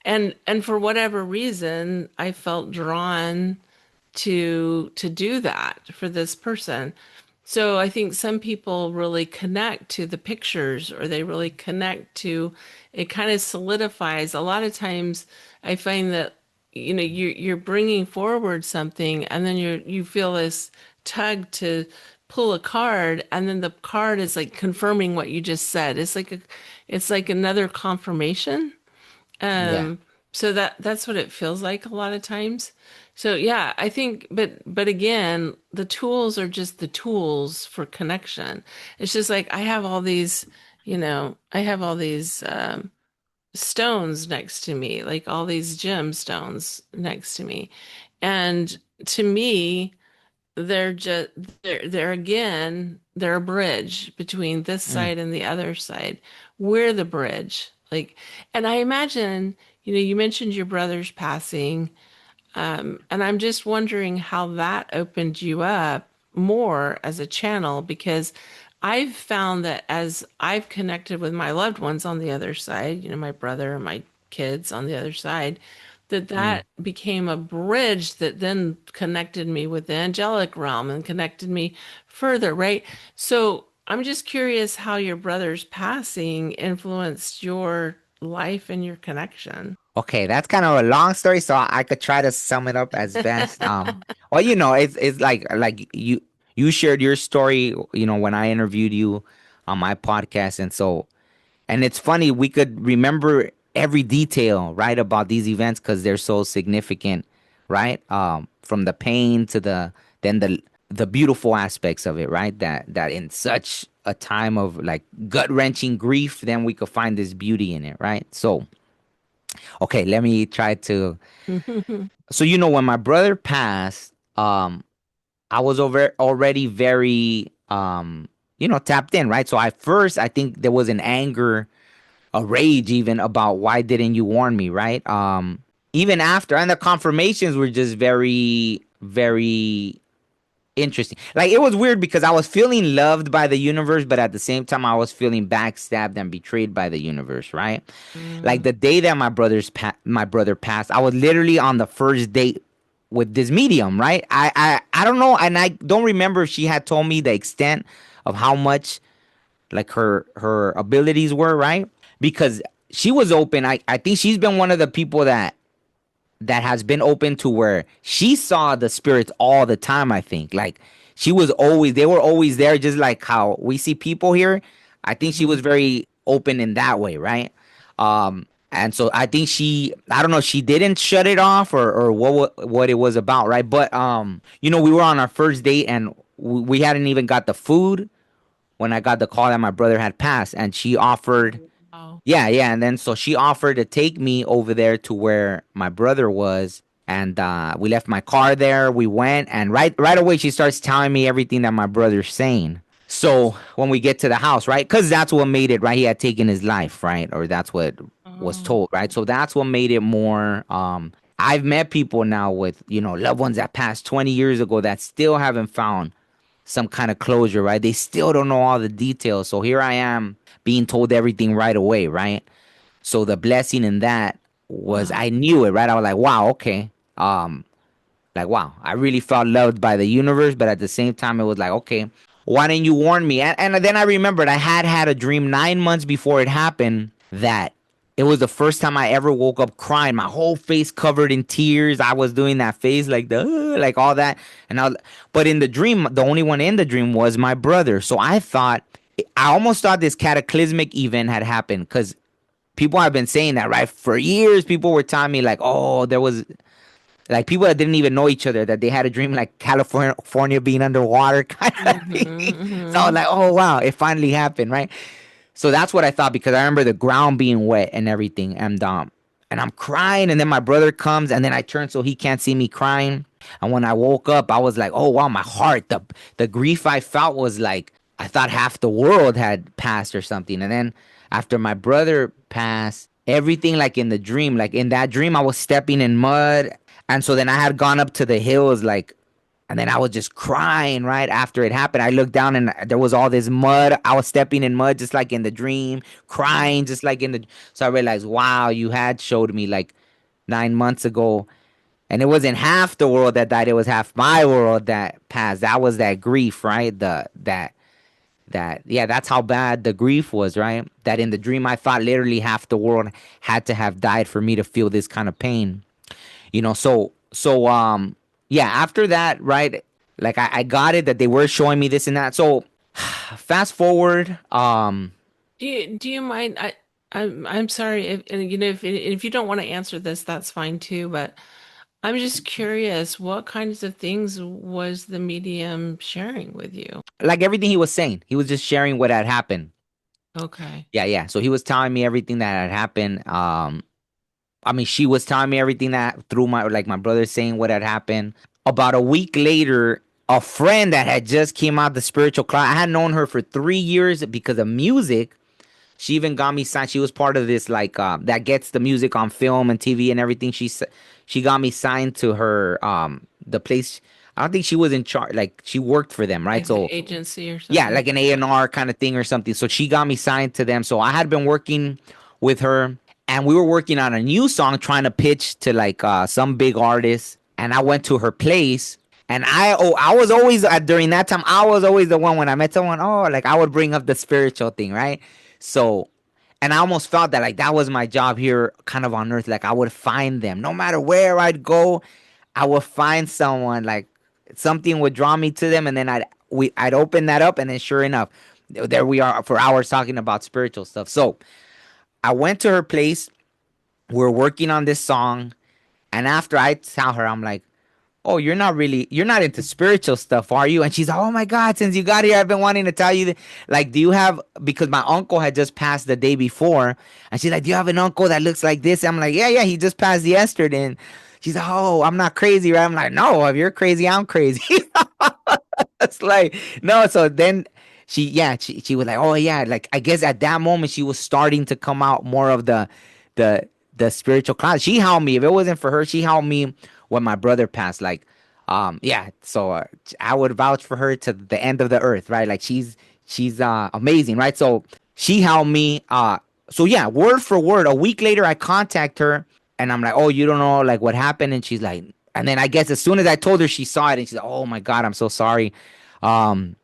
And for whatever reason, I felt drawn to do that for this person. So I think some people really connect to the pictures or they really connect to it kind of solidifies. A lot of times I find that you're bringing forward something and then you feel this tug to pull a card and then the card is like confirming what you just said. It's like another confirmation. Yeah. Um, so that's what it feels like a lot of times. So yeah, I think, but again, the tools are just the tools for connection. It's just like I have all these stones next to me, like all these gemstones next to me, and to me, they're just they're again they're a bridge between this Mm. side and the other side. We're the bridge. Like, and I imagine, you mentioned your brother's passing, and I'm just wondering how that opened you up more as a channel because I've found that as I've connected with my loved ones on the other side, my brother and my kids on the other side, that Mm. became a bridge that then connected me with the angelic realm and connected me further, right? So I'm just curious how your brother's passing influenced your life and your connection. Okay, that's kind of a long story, so I could try to sum it up as best. Well, it's like you shared your story, when I interviewed you on my podcast, and it's funny we could remember every detail, right, about these events because they're so significant, right? From the pain to the the beautiful aspects of it, right? That in such a time of like gut wrenching grief, then we could find this beauty in it, right? So, okay, let me try to. So when my brother passed, I was over already very tapped in, right? So at first, I think there was an anger, a rage, even about why didn't you warn me, right? Even after, and the confirmations were just very, very interesting. Like it was weird because I was feeling loved by the universe, but at the same time I was feeling backstabbed and betrayed by the universe, right? Like Mm. the day that my brother passed, I was literally on the first date with this medium, right? I don't know, and I don't remember if she had told me the extent of how much like her abilities were, right? Because she was open. I think she's been one of the people that has been open to where she saw the spirits all the time. I think like they were always there, just like how we see people here. I think she was Mhm. very open in that way, right? And so I think I don't know, she didn't shut it off or what it was about, right? But we were on our first date and we hadn't even got the food when I got the call that my brother had passed, and she offered, Wow. yeah, yeah. And then so she offered to take me over there to where my brother was. And we left my car there. We went, and right away she starts telling me everything that my brother's saying. So when we get to the house, right? Because that's what made it, right? He had taken his life, right? Or that's what was Oh. told, right? So that's what made it more. I've met people now with loved ones that passed 20 years ago that still haven't found some kind of closure, right? They still don't know all the details. So here I am being told everything right away, right? So the blessing in that was Wow. I knew it, right? I was like, wow, okay. Like wow, I really felt loved by the universe, but at the same time it was like, okay, why didn't you warn me? And then I remembered I had a dream 9 months before it happened that it was the first time I ever woke up crying, my whole face covered in tears. I was doing that face like the like all that, but in the dream, the only one in the dream was my brother. So I almost thought this cataclysmic event had happened because people have been saying that, right? For years, people were telling me like, oh, there was like people that didn't even know each other that they had a dream like California being underwater kind of thing. So I was Mm-hmm. like, oh wow, it finally happened, right? So that's what I thought because I remember the ground being wet and everything, and I'm crying, and then my brother comes, and then I turn so he can't see me crying. And when I woke up, I was like, oh wow, my heart, the grief I felt was like I thought half the world had passed or something. And then after my brother passed, everything like in the dream, like in that dream, I was stepping in mud, and so then I had gone up to the hills like, and then I was just crying right after it happened. I looked down and there was all this mud. I was stepping in mud just like in the dream, crying just like in the. So I realized, wow, you had showed me like 9 months ago, and it wasn't half the world that died. It was half my world that passed. That was that grief, right? Yeah, that's how bad the grief was, right? That in the dream I thought literally half the world had to have died for me to feel this kind of pain. So yeah, after that, right, like I got it that they were showing me this and that. So fast forward, Do you mind? I'm sorry if and if you don't want to answer this, that's fine too. But I'm just curious, what kinds of things was the medium sharing with you? like everything he was saying, he was just sharing what had happened. Okay. Yeah, yeah, so he was telling me everything that had happened. I mean, she was telling me everything that through my brother saying what had happened. About a week later, a friend that had just came out the spiritual class, I had known her for 3 years because of music. She even got me signed. She was part of this like that gets the music on film and TV and everything. She got me signed to her the place. I don't think she was in charge. Like she worked for them, right? Like the So agency or yeah, something. like an A&R kind of thing or something. So she got me signed to them. So I had been working with her, and we were working on a new song trying to pitch to like some big artist. And I went to her place, and I was always during that time I was always the one when I met someone, oh, like I would bring up the spiritual thing, right? So and I almost felt that like that was my job here kind of on earth. Like I would find them no matter where I'd go. I would find someone like something would draw me to them, and then I'd open that up, and then sure enough, there we are for hours talking about spiritual stuff. So I went to her place. We're working on this song, and after I tell her, I'm like, oh, you're not into spiritual stuff, are you? And she's like, oh my God, since you got here, I've been wanting to tell you that, like, do you have, because my uncle had just passed the day before, and she's like, do you have an uncle that looks like this? I'm like, yeah, he just passed yesterday. And she's like, oh, I'm not crazy, right? I'm like, no, if you're crazy, I'm crazy. It's like, no, so then she was like, oh yeah, like I guess at that moment she was starting to come out more of the the spiritual class. She helped me. If it wasn't for her, she helped me when my brother passed. Like, yeah. So I would vouch for her to the end of the earth, right? Like she's amazing, right? So she helped me. So yeah, word for word. A week later, I contact her and I'm like, oh, you don't know like what happened, and she's like, and then I guess as soon as I told her, she saw it and she's like, oh my God, I'm so sorry. Um,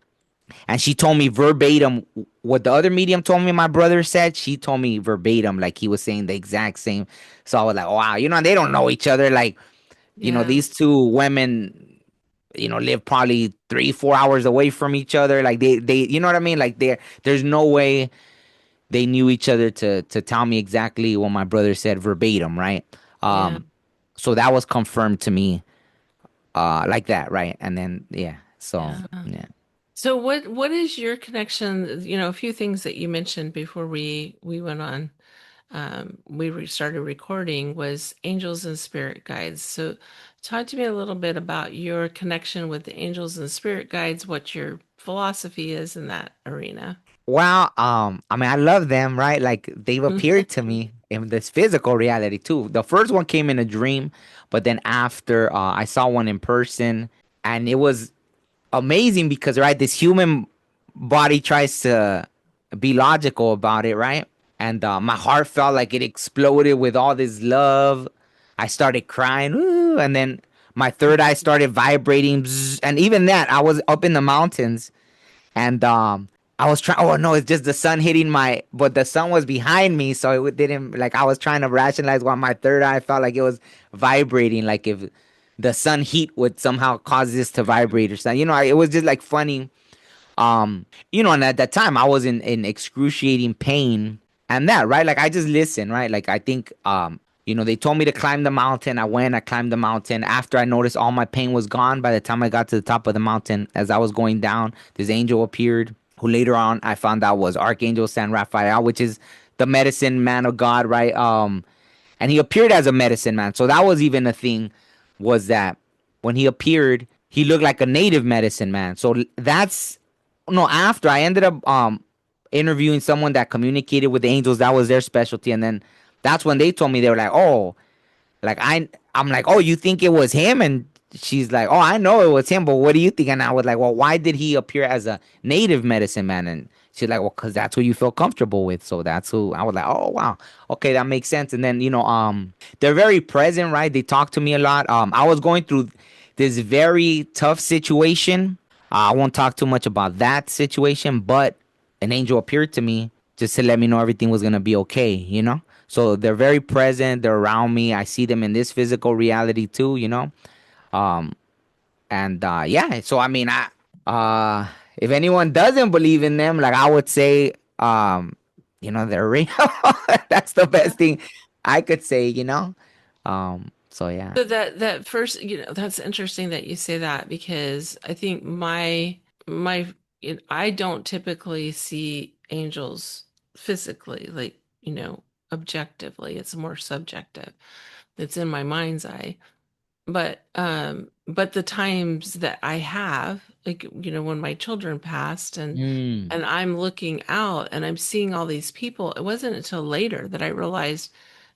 and she told me verbatim what the other medium told me my brother said. She told me verbatim, like he was saying the exact same. So I was like, wow, they don't know each other. Like, Yeah. these two women, live probably 3, 4 hours away from each other. Like they, you know what I mean? Like there's no way they knew each other to tell me exactly what my brother said verbatim, right? Yeah. So that was confirmed to me, like that, right? And then yeah, so Yeah. yeah. So what is your connection? A few things that you mentioned before we went on, started recording was angels and spirit guides. So talk to me a little bit about your connection with the angels and spirit guides, what your philosophy is in that arena. Well, I mean, I love them, right? Like they've appeared to me in this physical reality too. The first one came in a dream, but then after, I saw one in person, and it was amazing because, right, this human body tries to be logical about it, right? And my heart felt like it exploded with all this love. I started crying, "Ooh," and then my third eye started vibrating, bzz, and even that, I was up in the mountains, and I was trying. Oh no, it's just the sun hitting my. But the sun was behind me, so it didn't. Like I was trying to rationalize why my third eye felt like it was vibrating, like if the sun heat would somehow cause this to vibrate or something. It was just like funny. And at that time I was in excruciating pain, and that, right, like I just listened, right, like I think, they told me to climb the mountain. I climbed the mountain. After I noticed all my pain was gone, by the time I got to the top of the mountain, as I was going down, this angel appeared, who later on I found out was Archangel San Raphael, which is the medicine man of God, right? And he appeared as a medicine man. So that was even a thing, was that when he appeared, he looked like a native medicine man. So that's no, after I ended up interviewing someone that communicated with the angels, that was their specialty. And then that's when they told me, they were like, oh, like I'm like, oh, you think it was him? And she's like, oh, I know it was him, but what do you think? And I was like, well, why did he appear as a native medicine man? And she's like, well, because that's who you feel comfortable with. So that's who. I was like, oh wow, okay, that makes sense. And then they're very present, right? They talk to me a lot. I was going through this very tough situation. I won't talk too much about that situation, but an angel appeared to me just to let me know everything was gonna be okay. So they're very present. They're around me. I see them in this physical reality too. Um, and yeah. So I mean, if anyone doesn't believe in them, like I would say, they're real. That's the best thing I could say. So yeah. So that first, that's interesting that you say that because I think I don't typically see angels physically, like, objectively. It's more subjective. It's in my mind's eye. But the times that I have, like, when my children passed and Mm, and I'm looking out and I'm seeing all these people, it wasn't until later that I realized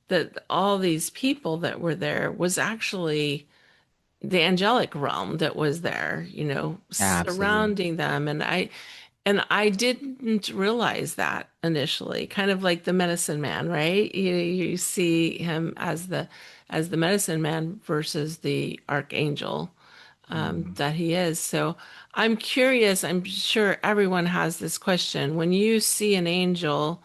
that all these people that were there was actually the angelic realm that was there, absolutely. surrounding them. And I didn't realize that initially, kind of like the medicine man, right? You see him as the medicine man versus the archangel Mm. that he is. So I'm curious, I'm sure everyone has this question. When you see an angel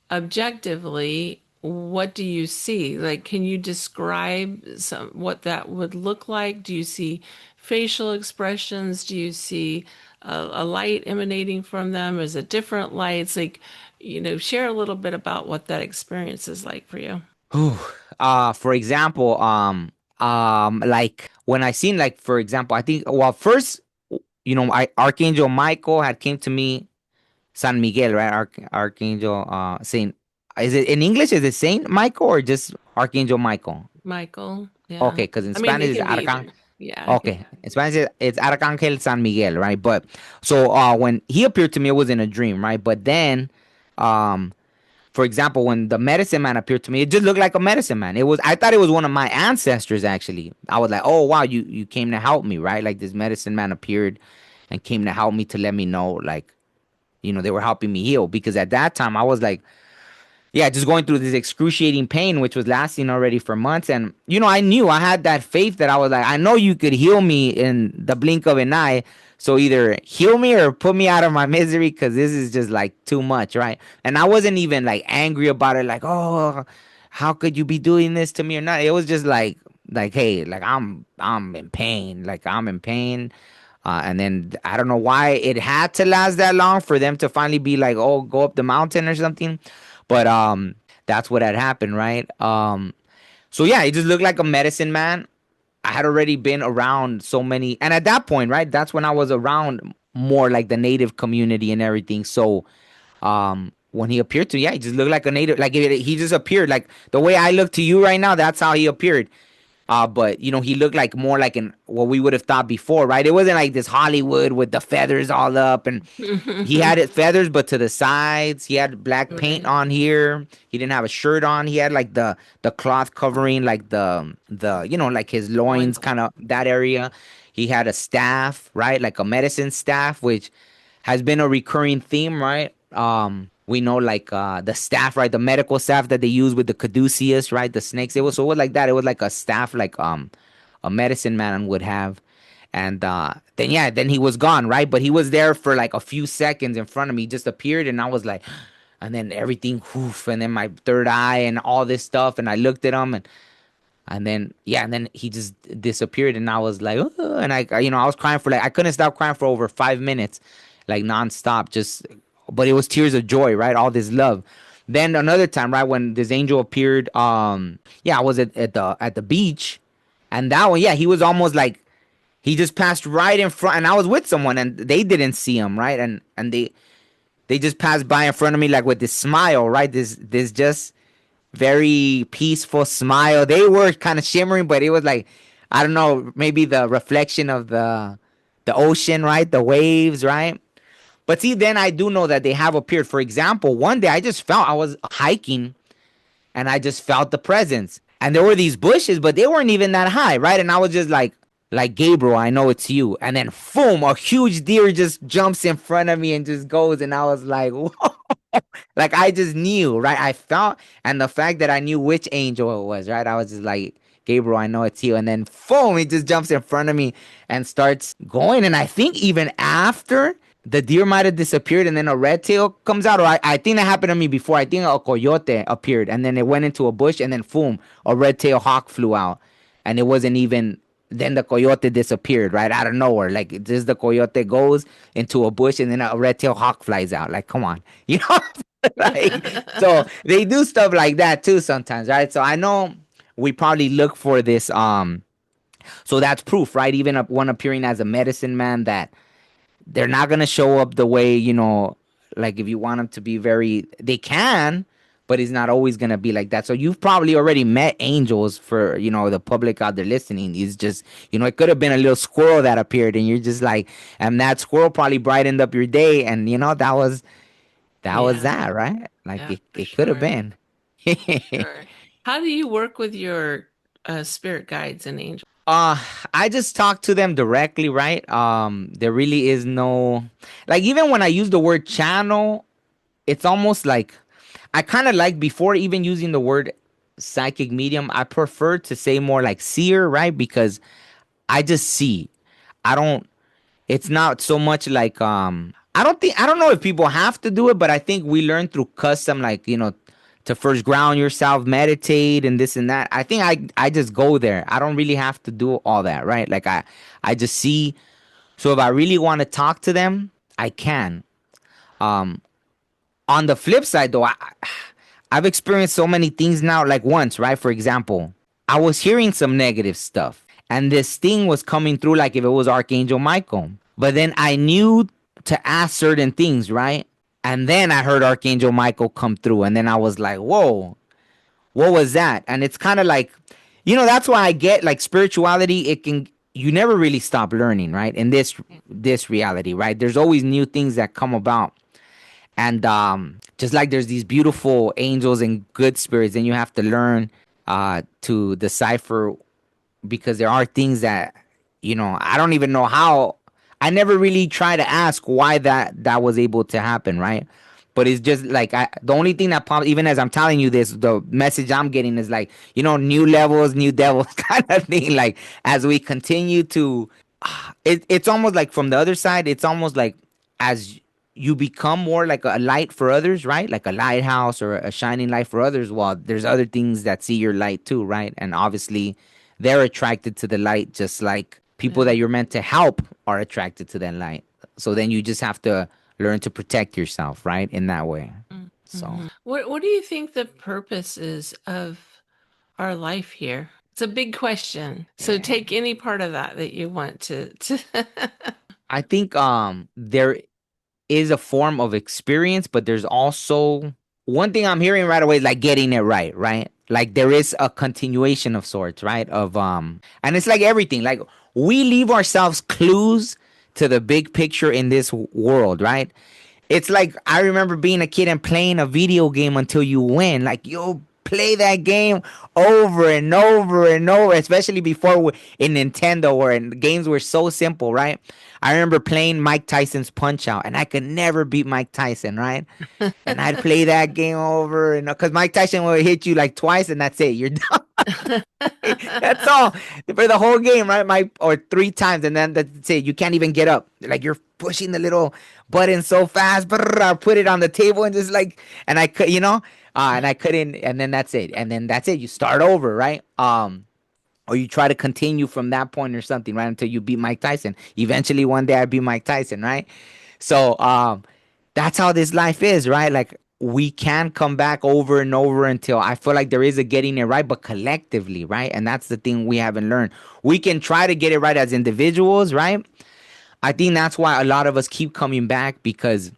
objectively, what do you see? Like, can you describe what that would look like? Do you see facial expressions? Do you see a light emanating from them? Is it different lights? Like, share a little bit about what that experience is like for you. Whew. For example, Like when I seen, like, for example, I think, well, first, Archangel Michael had came to me, San Miguel, right? Archangel Saint. Is it in English? Is it Saint Michael or just Archangel Michael? Michael. Yeah. Okay, because in I mean, Spanish it is can be Arcángel. either. Yeah, it can. Okay, in Spanish it's Arcángel San Miguel, right? But so when he appeared to me, it was in a dream, right? But then, um, for example, when the medicine man appeared to me, it just looked like a medicine man. I thought it was one of my ancestors actually. I was like, oh wow, you came to help me, right? Like this medicine man appeared and came to help me to let me know, like, they were helping me heal because at that time I was like, yeah, just going through this excruciating pain, which was lasting already for months. And, I knew I had that faith that I was like, I know you could heal me in the blink of an eye. So either heal me or put me out of my misery because this is just like too much, right? And I wasn't even like angry about it, like, oh, how could you be doing this to me or not? It was just like, hey, like I'm in pain, like I'm in pain. And then I don't know why it had to last that long for them to finally be like, oh, go up the mountain or something. But that's what had happened, right? So yeah, it just looked like a medicine man. I had already been around so many, and at that point, right, that's when I was around more like the native community and everything. So when he appeared to me, yeah, he just looked like a native, like he just appeared like the way I look to you right now. That's how he appeared. But he looked like more like in what we would have thought before, right? It wasn't like this Hollywood with the feathers all up, and he had it feathers, but to the sides. He had black paint Right. on here. He didn't have a shirt on. He had like the cloth covering like the like his loins, Loins. kind of that area. He had a staff, right? Like a medicine staff, which has been a recurring theme, right? We know like the staff, right? The medical staff that they use with the caduceus, right? The snakes. It was like that. It was like a staff, like a medicine man would have. And then he was gone, right? But he was there for like a few seconds in front of me, just appeared, and I was like, and then everything, whoof, and then my third eye and all this stuff, and I looked at him, and then he just disappeared, and I was like, "Ugh," and I was crying for like I couldn't stop crying for over 5 minutes, like nonstop, just, but it was tears of joy, right? All this love. Then another time, right, when this angel appeared, yeah, I was at the beach, and that one, yeah, he was almost like he just passed right in front, and I was with someone, and they didn't see him, right, and they just passed by in front of me like with this smile, right, this just very peaceful smile. They were kind of shimmering, but it was like, I don't know, maybe the reflection of the ocean, right? The waves, right? But see, then I do know that they have appeared. For example, one day I was hiking and I just felt the presence. And there were these bushes, but they weren't even that high, right? And I was just like Gabriel, I know it's you. And then boom, a huge deer just jumps in front of me and just goes. And I was like, whoa. Like I just knew, right? I felt, and the fact that I knew which angel it was, right? I was just like, Gabriel, I know it's you. And then boom, he just jumps in front of me and starts going. And I think even after the deer might have disappeared and then a red tail comes out, or I think that happened to me before. I think a coyote appeared and then it went into a bush and then boom, a red tail hawk flew out. And it wasn't even, then the coyote disappeared right out of nowhere. Like just the coyote goes into a bush and then a red tail hawk flies out. Like, come on, you know, like, so they do stuff like that too sometimes, right? So I know we probably look for this. So that's proof, right? Even one appearing as a medicine man, that they're not gonna show up the way, like if you want them to be very, they can, but it's not always gonna be like that. So you've probably already met angels, for the public out there listening. It's just, it could have been a little squirrel that appeared, and you're just like, and that squirrel probably brightened up your day, and that was Yeah. that, right? Like Yeah, for it could have sure. been. For sure. How do you work with your spirit guides and angels? Uh, I just talk to them directly, right? There really is no, like, even when I use the word channel, it's almost like I kind of like, before even using the word psychic medium, I prefer to say more like seer, right? Because I just see. I don't, it's not so much like I don't know if people have to do it, but I think we learn through custom, like, to first ground yourself, meditate and this and that. I think I just go there. I don't really have to do all that, right? Like I just see. So if I really want to talk to them, I can. Um on the flip side though, I've experienced so many things now, like once, right? For example, I was hearing some negative stuff. And this thing was coming through like if it was Archangel Michael. But then I knew to ask certain things, right? And then I heard Archangel Michael come through. And then I was like, whoa, what was that? And it's kind of like, that's why I get like spirituality. You never really stop learning, right? In this reality, right? There's always new things that come about. And just like there's these beautiful angels and good spirits, then you have to learn to decipher, because there are things that I don't even know how. I never really try to ask why that was able to happen, right? But it's just like the only thing that pops, even as I'm telling you this, the message I'm getting is like, new levels, new devils kind of thing. Like as we continue to, it's almost like from the other side, it's almost like as you become more like a light for others, right? Like a lighthouse or a shining light for others. Well, there's other things that see your light too, right? And obviously, they're attracted to the light, just like people that you're meant to help are attracted to that light. So then you just have to learn to protect yourself, right? In that way. So What do you think the purpose is of our life here? It's a big question. So take any part of that you want to I think there is a form of experience, but there's also one thing I'm hearing right away is like getting it right, right? Like there is a continuation of sorts, right? Of and it's like everything. Like we leave ourselves clues to the big picture in this world, right? It's like I remember being a kid and playing a video game until you win. Like you'll play that game over and over and over, especially before in Nintendo, where games were so simple, right? I remember playing Mike Tyson's Punch Out, and I could never beat Mike Tyson, right? And I'd play that game over and because Mike Tyson would hit you like twice, and that's it. You're done. That's all for the whole game, right? Or three times, and then that's it. You can't even get up. Like you're pushing the little button so fast. I put it on the table and just like, and I could, and I couldn't, and then that's it. And then that's it. You start over, right? Or you try to continue from that point or something, right? Until you beat Mike Tyson. Eventually, one day I beat Mike Tyson, right? So, that's how this life is, right? Like we can come back over and over until I feel like there is a getting it right, but collectively, right? And that's the thing we haven't learned. We can try to get it right as individuals, right? I think that's why a lot of us keep coming back because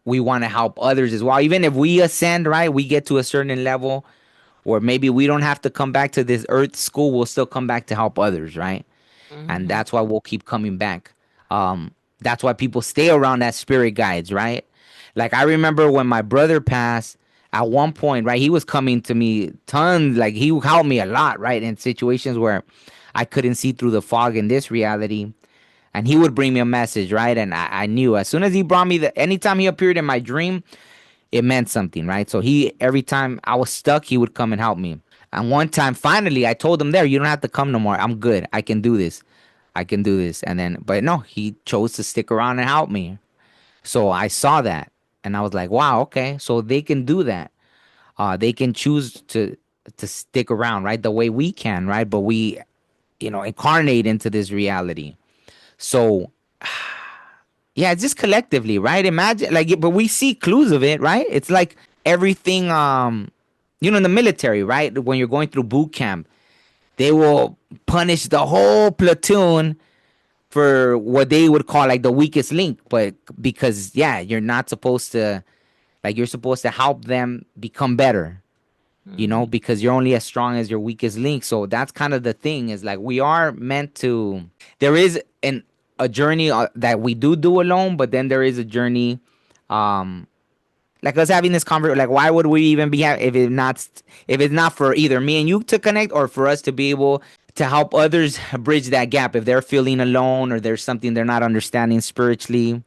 we want to help others as well. Even if we ascend, right? We get to a certain level or maybe we don't have to come back to this earth school, we'll still come back to help others, right? And that's why we'll keep coming back. That's why people stay around that spirit guides, right? Like I remember when my brother passed, at one point, right, he was coming to me tons, like he helped me a lot, right, in situations where I couldn't see through the fog in this reality. And he would bring me a message, right? And I knew as soon as he brought me anytime he appeared in my dream, it meant something, right? So every time I was stuck, he would come and help me. And one time, finally, I told him there, you don't have to come no more. I'm good. I can do this. I can do this. And then, but no, he chose to stick around and help me. So I saw that and I was like, wow, okay. So they can do that. They can choose to stick around, right? The way we can, right? But we, incarnate into this reality. So yeah, it's just collectively, right? Imagine like, but we see clues of it, right? It's like everything, in the military, right? When you're going through boot camp, they will punish the whole platoon for what they would call like the weakest link, but because yeah, you're not supposed to, like you're supposed to help them become better, because you're only as strong as your weakest link. So that's kind of the thing is like we are meant to. There is a journey that we do alone, but then there is a journey, like us having this conversation. Like, why would we even be if it's not for either me and you to connect, or for us to be able to help others bridge that gap if they're feeling alone or there's something they're not understanding spiritually.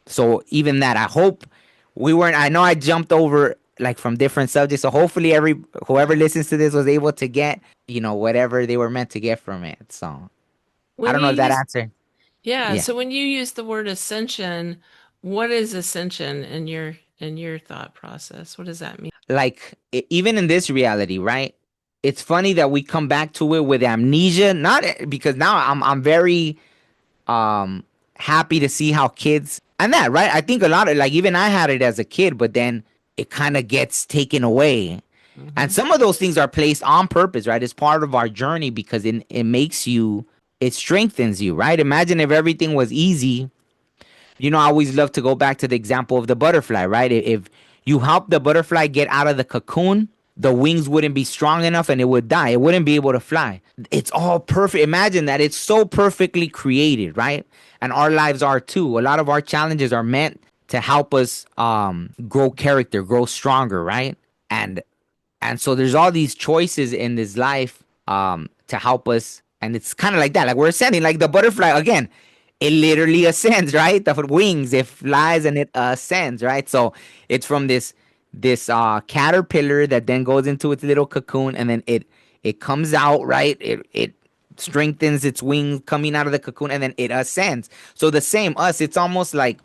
So even that, I hope we weren't. I know I jumped over like from different subjects. So hopefully whoever listens to this was able to get whatever they were meant to get from it. So I when don't you know if that use answered. yeah, Yeah. so when you use the word ascension, what is ascension in your thought process? What does that mean? Like even in this reality, right? It's funny that we come back to it with amnesia, not because now I'm very happy to see how kids and that, right? I think a lot of like even I had it as a kid, but then it kind of gets taken away. And some of those things are placed on purpose, right? It's part of our journey because it makes you, it strengthens you, right? Imagine if everything was easy. I always love to go back to the example of the butterfly, right? If you help the butterfly get out of the cocoon, the wings wouldn't be strong enough and it would die. It wouldn't be able to fly. It's all perfect. Imagine that it's so perfectly created, right? And our lives are too. A lot of our challenges are meant to help us grow character, grow stronger, right? And and so there's all these choices in this life to help us. And it's kind of like that. Like we're ascending, like the butterfly, again, it literally ascends, right? The wings, it flies and it ascends, right? So it's from this caterpillar that then goes into its little cocoon and then it comes out, right? It strengthens its wings coming out of the cocoon and then it ascends. So the same, us, it's almost like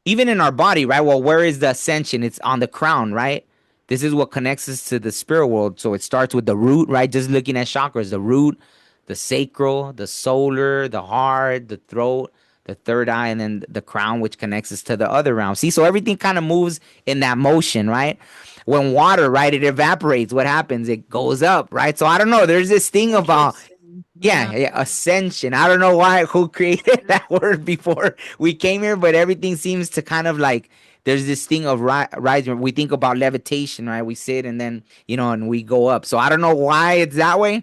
even in our body, right? Well, where is the ascension? It's on the crown, right? This is what connects us to the spirit world. So it starts with the root, right? Just looking at chakras, the root, the sacral, the solar, the heart, the throat, the third eye, and then the crown, which connects us to the other realm. See, so everything kind of moves in that motion, right? When water, right, it evaporates. What happens? It goes up, right? So I don't know. There's this thing about Interesting. yeah, Yeah. yeah, ascension. I don't know why who created that word before we came here, but everything seems to kind of like there's this thing of rising. We think about levitation, right? We sit and then and we go up. So I don't know why it's that way.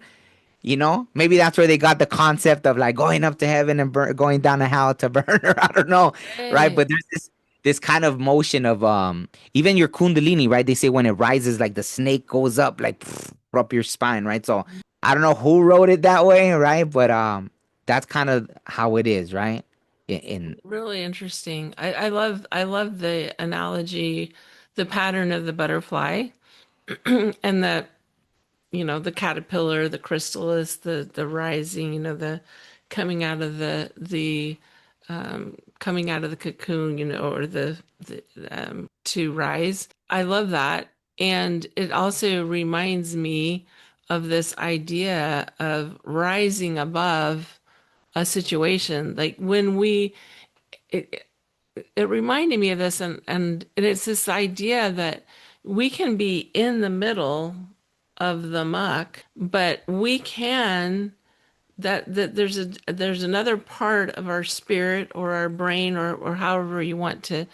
Maybe that's where they got the concept of like going up to heaven and going down to hell to burn, or I don't know, right? Right. But there's this kind of motion of even your kundalini, right? They say when it rises, like the snake goes up, like up your spine, right? So I don't know who wrote it that way, right? But that's kind of how it is, right? In Really interesting. I love the analogy, the pattern of the butterfly and the caterpillar, the chrysalis, the rising, the coming out of the coming out of the cocoon, or the to rise. I love that. And it also reminds me of this idea of rising above a situation. Like when it, it reminded me of this, and it's this idea that we can be in the middle of the muck, but we can that there's another part of our spirit or our brain or however you want to,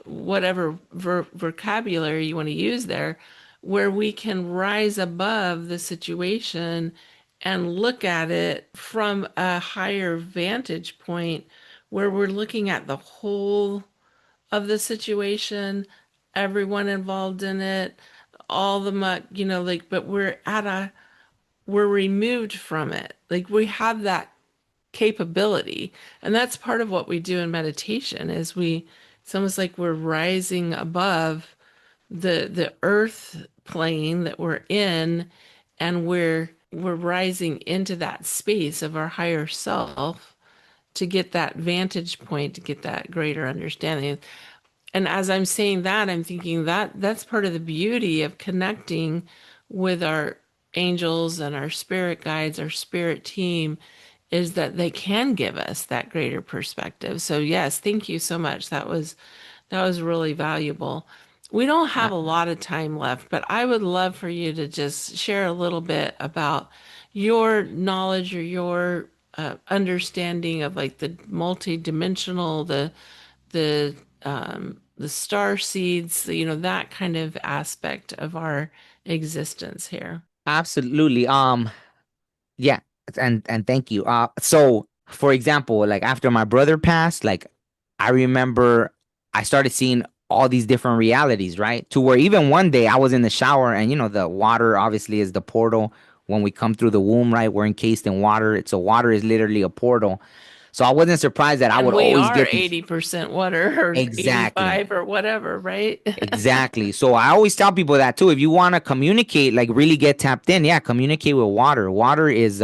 whatever vocabulary you want to use there, where we can rise above the situation and look at it from a higher vantage point, where we're looking at the whole of the situation, everyone involved in it, all the muck, like, but we're removed from it. Like we have that capability. And that's part of what we do in meditation is it's almost like we're rising above the earth plane that we're in, and we're rising into that space of our higher self to get that vantage point, to get that greater understanding. And as I'm saying that, I'm thinking that that's part of the beauty of connecting with our angels and our spirit guides, our spirit team, is that they can give us that greater perspective. So yes, thank you so much. That was really valuable. We don't have uh, a lot of time left, but I would love for you to just share a little bit about your knowledge or your understanding of like the multidimensional, the the star seeds, that kind of aspect of our existence here. absolutely. Yeah, and thank you. So for example, like after my brother passed, like I remember I started seeing all these different realities, right? To where even one day I was in the shower and the water obviously is the portal when we come through the womb, right? We're encased in water. So water is literally a portal. So I wasn't surprised that I And would we always are get these 80% water or exactly. 85 or whatever, right? Exactly. So I always tell people that too. If you want to communicate, like really get tapped in, yeah, communicate with water. Water is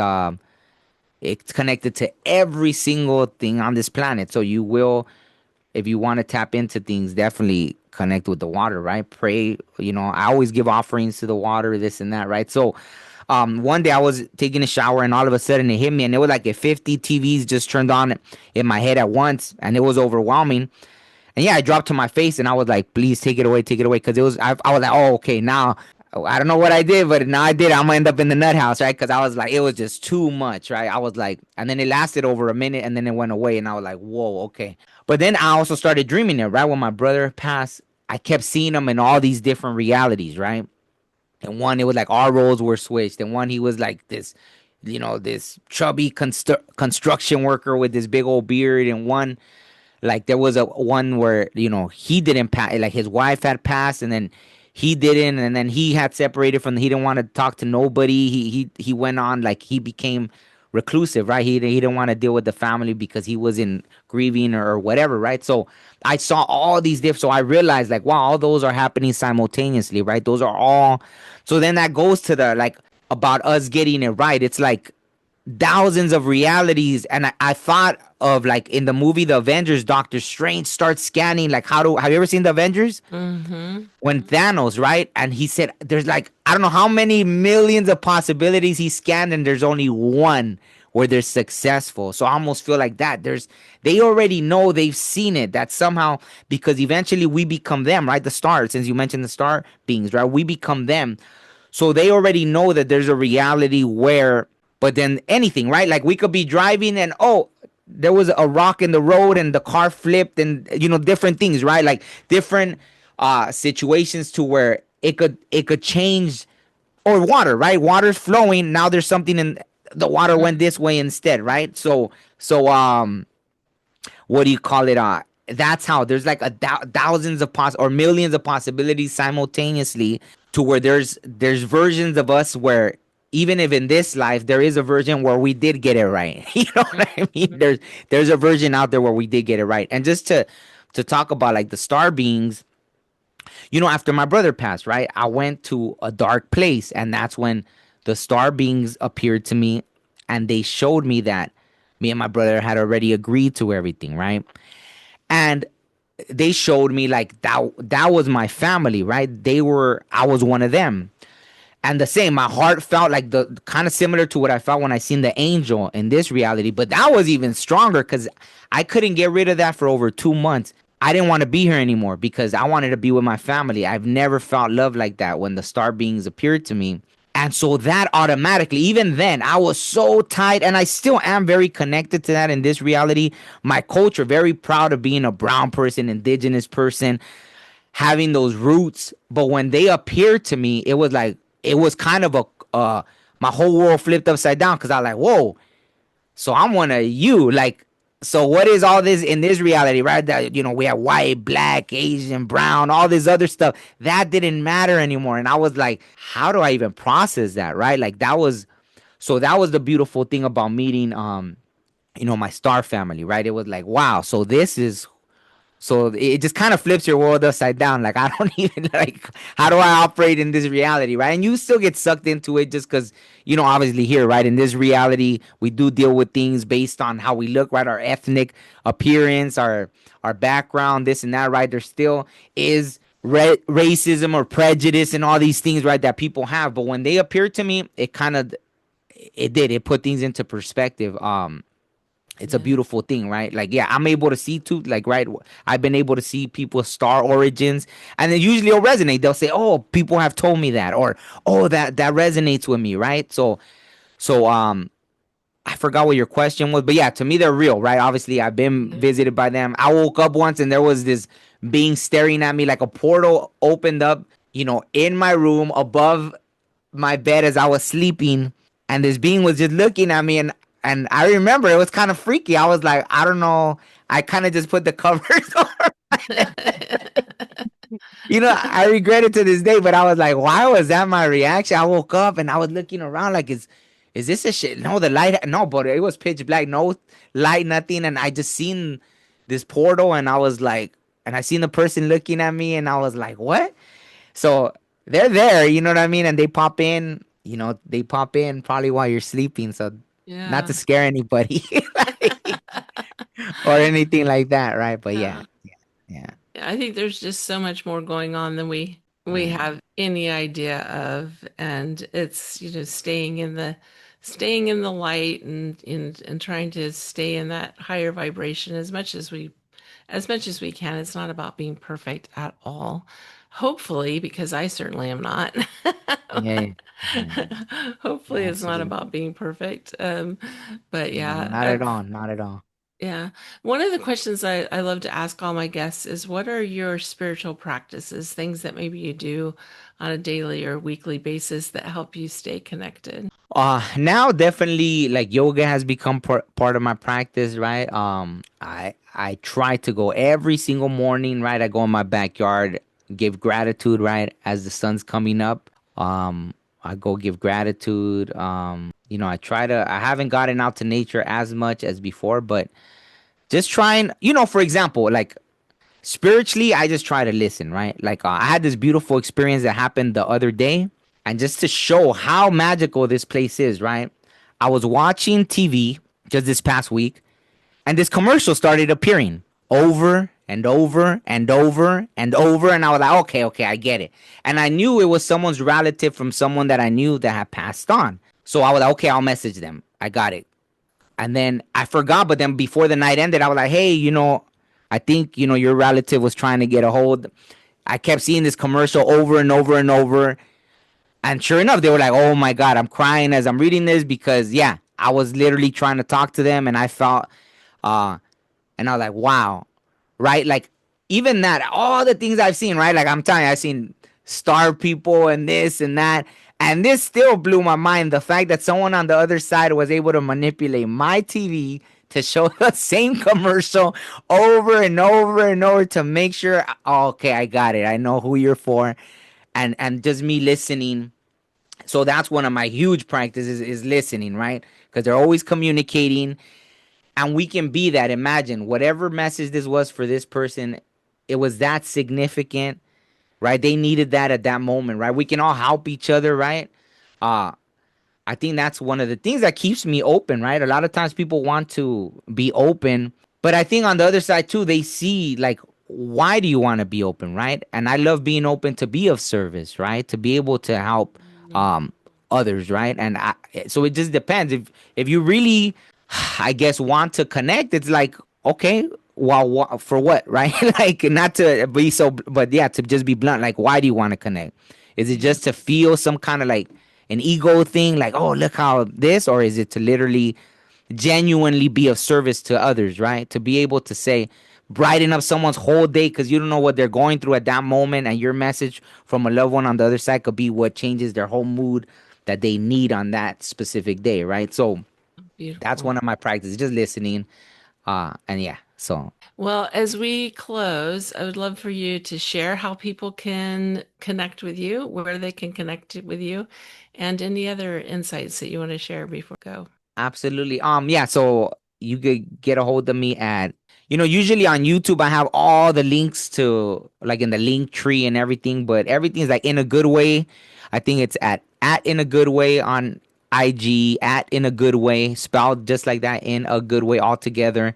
it's connected to every single thing on this planet. So you will, if you want to tap into things, definitely connect with the water, right? Pray, I always give offerings to the water, this and that, right? So one day I was taking a shower and all of a sudden it hit me and it was like if 50 TVs just turned on in my head at once and it was overwhelming. And yeah, I dropped to my face and I was like, please take it away, because it was, I was like, oh, okay, now. Oh, I don't know what I did, but now I did. I'm gonna end up in the nut house, right? Because I was like, it was just too much, right? I was like, and then it lasted over a minute, and then it went away, and I was like, whoa, okay. But then I also started dreaming it, right? When my brother passed, I kept seeing him in all these different realities, right? And one, it was like our roles were switched, and one, he was like this, this chubby construction worker with this big old beard, and one, like there was a one where he didn't pass, like his wife had passed, and then he didn't, and then he had separated from. He didn't want to talk to nobody. He went on, like he became reclusive, right? He didn't want to deal with the family because he was in grieving or whatever, right? So I saw all these different. So I realized like, wow, all those are happening simultaneously, right? Those are all. So then that goes to the like about us getting it right. It's like thousands of realities, and I thought of like in the movie The Avengers, Doctor Strange starts scanning like have you ever seen The Avengers? Mm-hmm. When Thanos, right? And he said there's like I don't know how many millions of possibilities he scanned, and there's only one where they're successful. So I almost feel like that. They already know, they've seen it, that somehow, because eventually we become them, right? The stars, since you mentioned the star beings, right? We become them. So they already know that there's a reality where, but then anything, right? Like we could be driving and oh, there was a rock in the road and the car flipped, and different things, right? Like different situations to where it could change, or water, right? Water's flowing, now there's something in the water went this way instead, right? So what do you call it? That's how there's like thousands of or millions of possibilities simultaneously, to where there's versions of us where even if in this life there is a version where we did get it right. You know what I mean? Mm-hmm. There's a version out there where we did get it right. And just to talk about like the star beings, after my brother passed, right? I went to a dark place, and that's when the star beings appeared to me, and they showed me that me and my brother had already agreed to everything, right? And they showed me like that was my family, right? I was one of them. And the same, my heart felt like the kind of similar to what I felt when I seen the angel in this reality, but that was even stronger because I couldn't get rid of that for over 2 months. I didn't want to be here anymore because I wanted to be with my family. I've never felt love like that when the star beings appeared to me. And so that automatically, even then, I was so tight, and I still am very connected to that in this reality. My culture, very proud of being a brown person, indigenous person, having those roots. But when they appeared to me, it was like it was kind of a my whole world flipped upside down because I was like, whoa, so I'm one of you. Like, so what is all this in this reality, right? That we have white, black, Asian, brown, all this other stuff. That didn't matter anymore. And I was like, how do I even process that, right? Like that was the beautiful thing about meeting my star family, right? It was like, wow, so this is so it just kind of flips your world upside down. Like I don't even like how do I operate in this reality, right? And you still get sucked into it just because obviously here, right, in this reality, we do deal with things based on how we look, right? Our ethnic appearance, our background, this and that, right? There still is racism or prejudice and all these things, right, that people have. But when they appear to me, it put things into perspective. It's a Yeah. beautiful thing, right? Like, yeah, I'm able to see too, like, right? I've been able to see people's star origins, and then usually it'll resonate. They'll say, "Oh, people have told me that," or "Oh, that resonates with me," right? So I forgot what your question was, but yeah, to me they're real, right? Obviously, I've been Yeah. visited by them. I woke up once and there was this being staring at me, like a portal opened up, in my room above my bed as I was sleeping, and this being was just looking at me, and I remember it was kind of freaky. I was like, I don't know. I kind of just put the covers on. I regret it to this day, but I was like, why was that my reaction? I woke up and I was looking around like, is this a shit? No, the light, no, but it was pitch black, no light, nothing, and I just seen this portal, and I was like, and I seen the person looking at me, and I was like, what? So they're there, you know what I mean? And they pop in probably while you're sleeping. So not to Yeah. scare anybody or anything like that, right? But yeah, Yeah. yeah, I think there's just so much more going on than we yeah, have any idea of, and it's staying in the light and trying to stay in that higher vibration as much as as much as we can. It's not about being perfect at all. Hopefully, because I certainly am not. Yeah, yeah, Hopefully, it's not absolutely. about being perfect. But No, yeah, not at all. Not at all. yeah. One of the questions I love to ask all my guests is what are your spiritual practices, things that maybe you do on a daily or weekly basis that help you stay connected? Now definitely like yoga has become part of my practice, right? I try to go every single morning, right? I go in my backyard, give gratitude, right? As the sun's coming up. I go give gratitude. I haven't gotten out to nature as much as before, but just trying, for example, like spiritually, I just try to listen, right? Like I had this beautiful experience that happened the other day, and just to show how magical this place is, right? I was watching TV just this past week, and this commercial started appearing over and over and over and over, and I was like, okay, okay, I get it. And I knew it was someone's relative from someone that I knew that had passed on. So I was like, okay, I'll message them. I got it. And then I forgot, but then before the night ended, I was like, hey, I think, your relative was trying to get a hold. I kept seeing this commercial over and over and over. And sure enough, they were like, oh my God, I'm crying as I'm reading this because, yeah, I was literally trying to talk to them and I felt, uh, and I was like, wow, right? Like, even that, all the things I've seen, right? Like, I'm telling you, I've seen star people and this and that. And this still blew my mind. The fact that someone on the other side was able to manipulate my TV to show the same commercial over and over and over to make sure, oh, okay, I got it. I know who you're for. And just me listening. So that's one of my huge practices is listening, right? Because they're always communicating and we can be that. Imagine whatever message this was for this person, it was that significant, right? They needed that at that moment, right? We can all help each other, right? uh I think that's one of the things that keeps me open, right? A lot of times people want to be open, but I think on the other side too, they see like, why do you want to be open, right? And I love being open to be of service, right? To be able to help um others, right? So it just depends. If you really, I guess, want to connect, it's like, okay, well, for what, right? Like, not to be so, but yeah, to just be blunt, like, why do you want to connect? Is it Yeah. just to feel some kind of like an ego thing, like, oh, look how this, or is it to literally genuinely be of service to others, right? To be able to say, brighten up someone's whole day because you don't know what they're going through at that moment, and your message from a loved one on the other side could be what changes their whole mood that they need on that specific day, right? So that's Beautiful. one of my practices, just listening. And yeah, so Well, as we close, I would love for you to share how people can connect with you, where they can connect with you, and any other insights that you want to share before we go. absolutely. Yeah, so you could get a hold of me at, usually on YouTube I have all the links to like in the link tree and everything, but everything's like in a good way. I think it's at in a good way on IG, at in a good way, spelled just like that, in a good way all together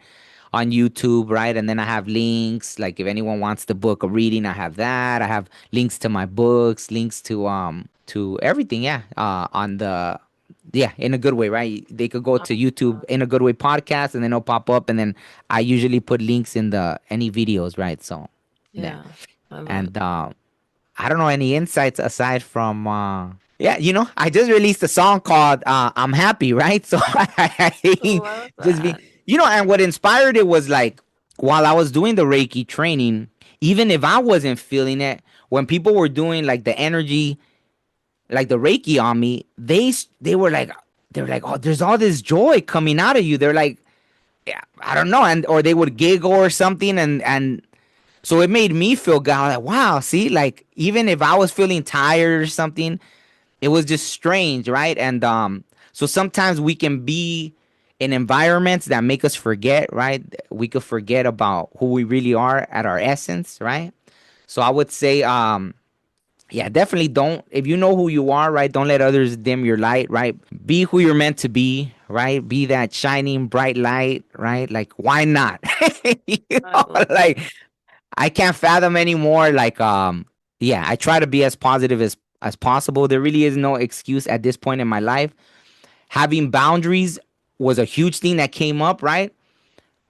on YouTube, right? And then I have links like if anyone wants to book a reading, I have that. I have links to my books, links to everything, yeah. On the Yeah, in a good way, right? They could go to YouTube in a good way podcast and then it'll pop up and then I usually put links in the any videos, right? So yeah. Yeah, I love And I don't know any insights aside from yeah, I just released a song called I'm Happy, right? So I I think love just be that. and what inspired it was like while I was doing the Reiki training, even if I wasn't feeling it, when people were doing like the energy, like the Reiki on me, they were like, oh, there's all this joy coming out of you. They're like, yeah, I don't know, and or they would giggle or something, and so it made me feel good. I was like, wow, see, like even if I was feeling tired or something, it was just strange, right? And so sometimes we can be in environments that make us forget, right? We could forget about who we really are at our essence, right? So I would say, yeah, definitely don't. If you know who you are, right, don't let others dim your light, right? Be who you're meant to be, right? Be that shining bright light, right? Like, why not? You I know, love like I can't fathom anymore. Like, yeah, I try to be as positive as possible. There really is no excuse at this point in my life. Having boundaries was a huge thing that came up, right?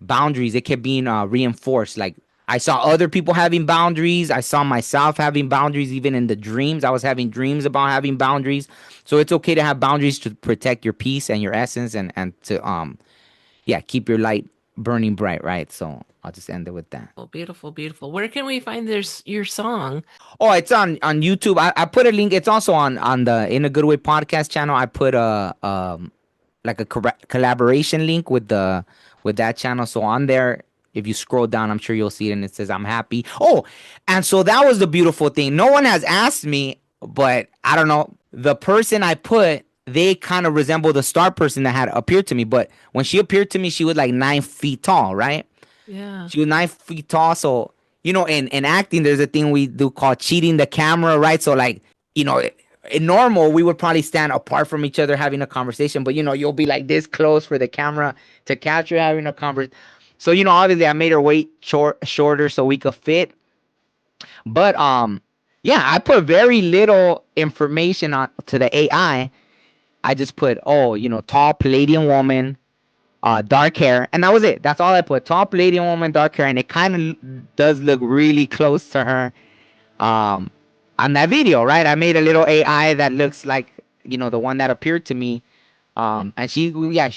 boundaries. It kept being reinforced. Like I saw other people having boundaries. I saw myself having boundaries, even in the dreams. I was having dreams about having boundaries. So it's okay to have boundaries to protect your peace and your essence, and to yeah, keep your light burning bright, right? So I'll just end it with that. Well, beautiful, beautiful. Where can we find your song? Oh, it's on YouTube. I put a link. It's also on the In a Good Way podcast channel. I put a like a collaboration link with that channel. So on there, if you scroll down, I'm sure you'll see it, and it says I'm happy. Oh, and so that was the beautiful thing. No one has asked me, but I don't know. The person I put, they kind of resemble the star person that had appeared to me. But when she appeared to me, she was like 9 feet tall, right? Yeah. She was 9 feet tall. So, in acting, there's a thing we do called cheating the camera, right? So, like, in normal, we would probably stand apart from each other having a conversation, but, you'll be like this close for the camera to capture having a conversation. So, obviously, I made her weight shorter so we could fit. But, yeah, I put very little information on to the AI. I just put, oh, tall Palladian woman, dark hair, and that was it. That's all I put. Top lady woman, dark hair, and it kind of does look really close to her. Um, on that video, right? I made a little AI that looks like the one that appeared to me. And she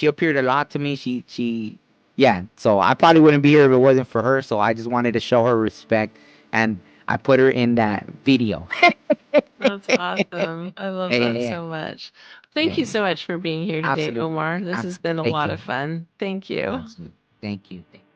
appeared a lot to me. Yeah. So I probably wouldn't be here if it wasn't for her. So I just wanted to show her respect, and I put her in that video. That's awesome. I love Yeah, that yeah, so much. yeah, Thank you yeah. so much for being here today, Absolutely. Omar. This has Absolutely. been a Thank lot you. of fun. Thank you. Absolutely. Thank you. Thank you.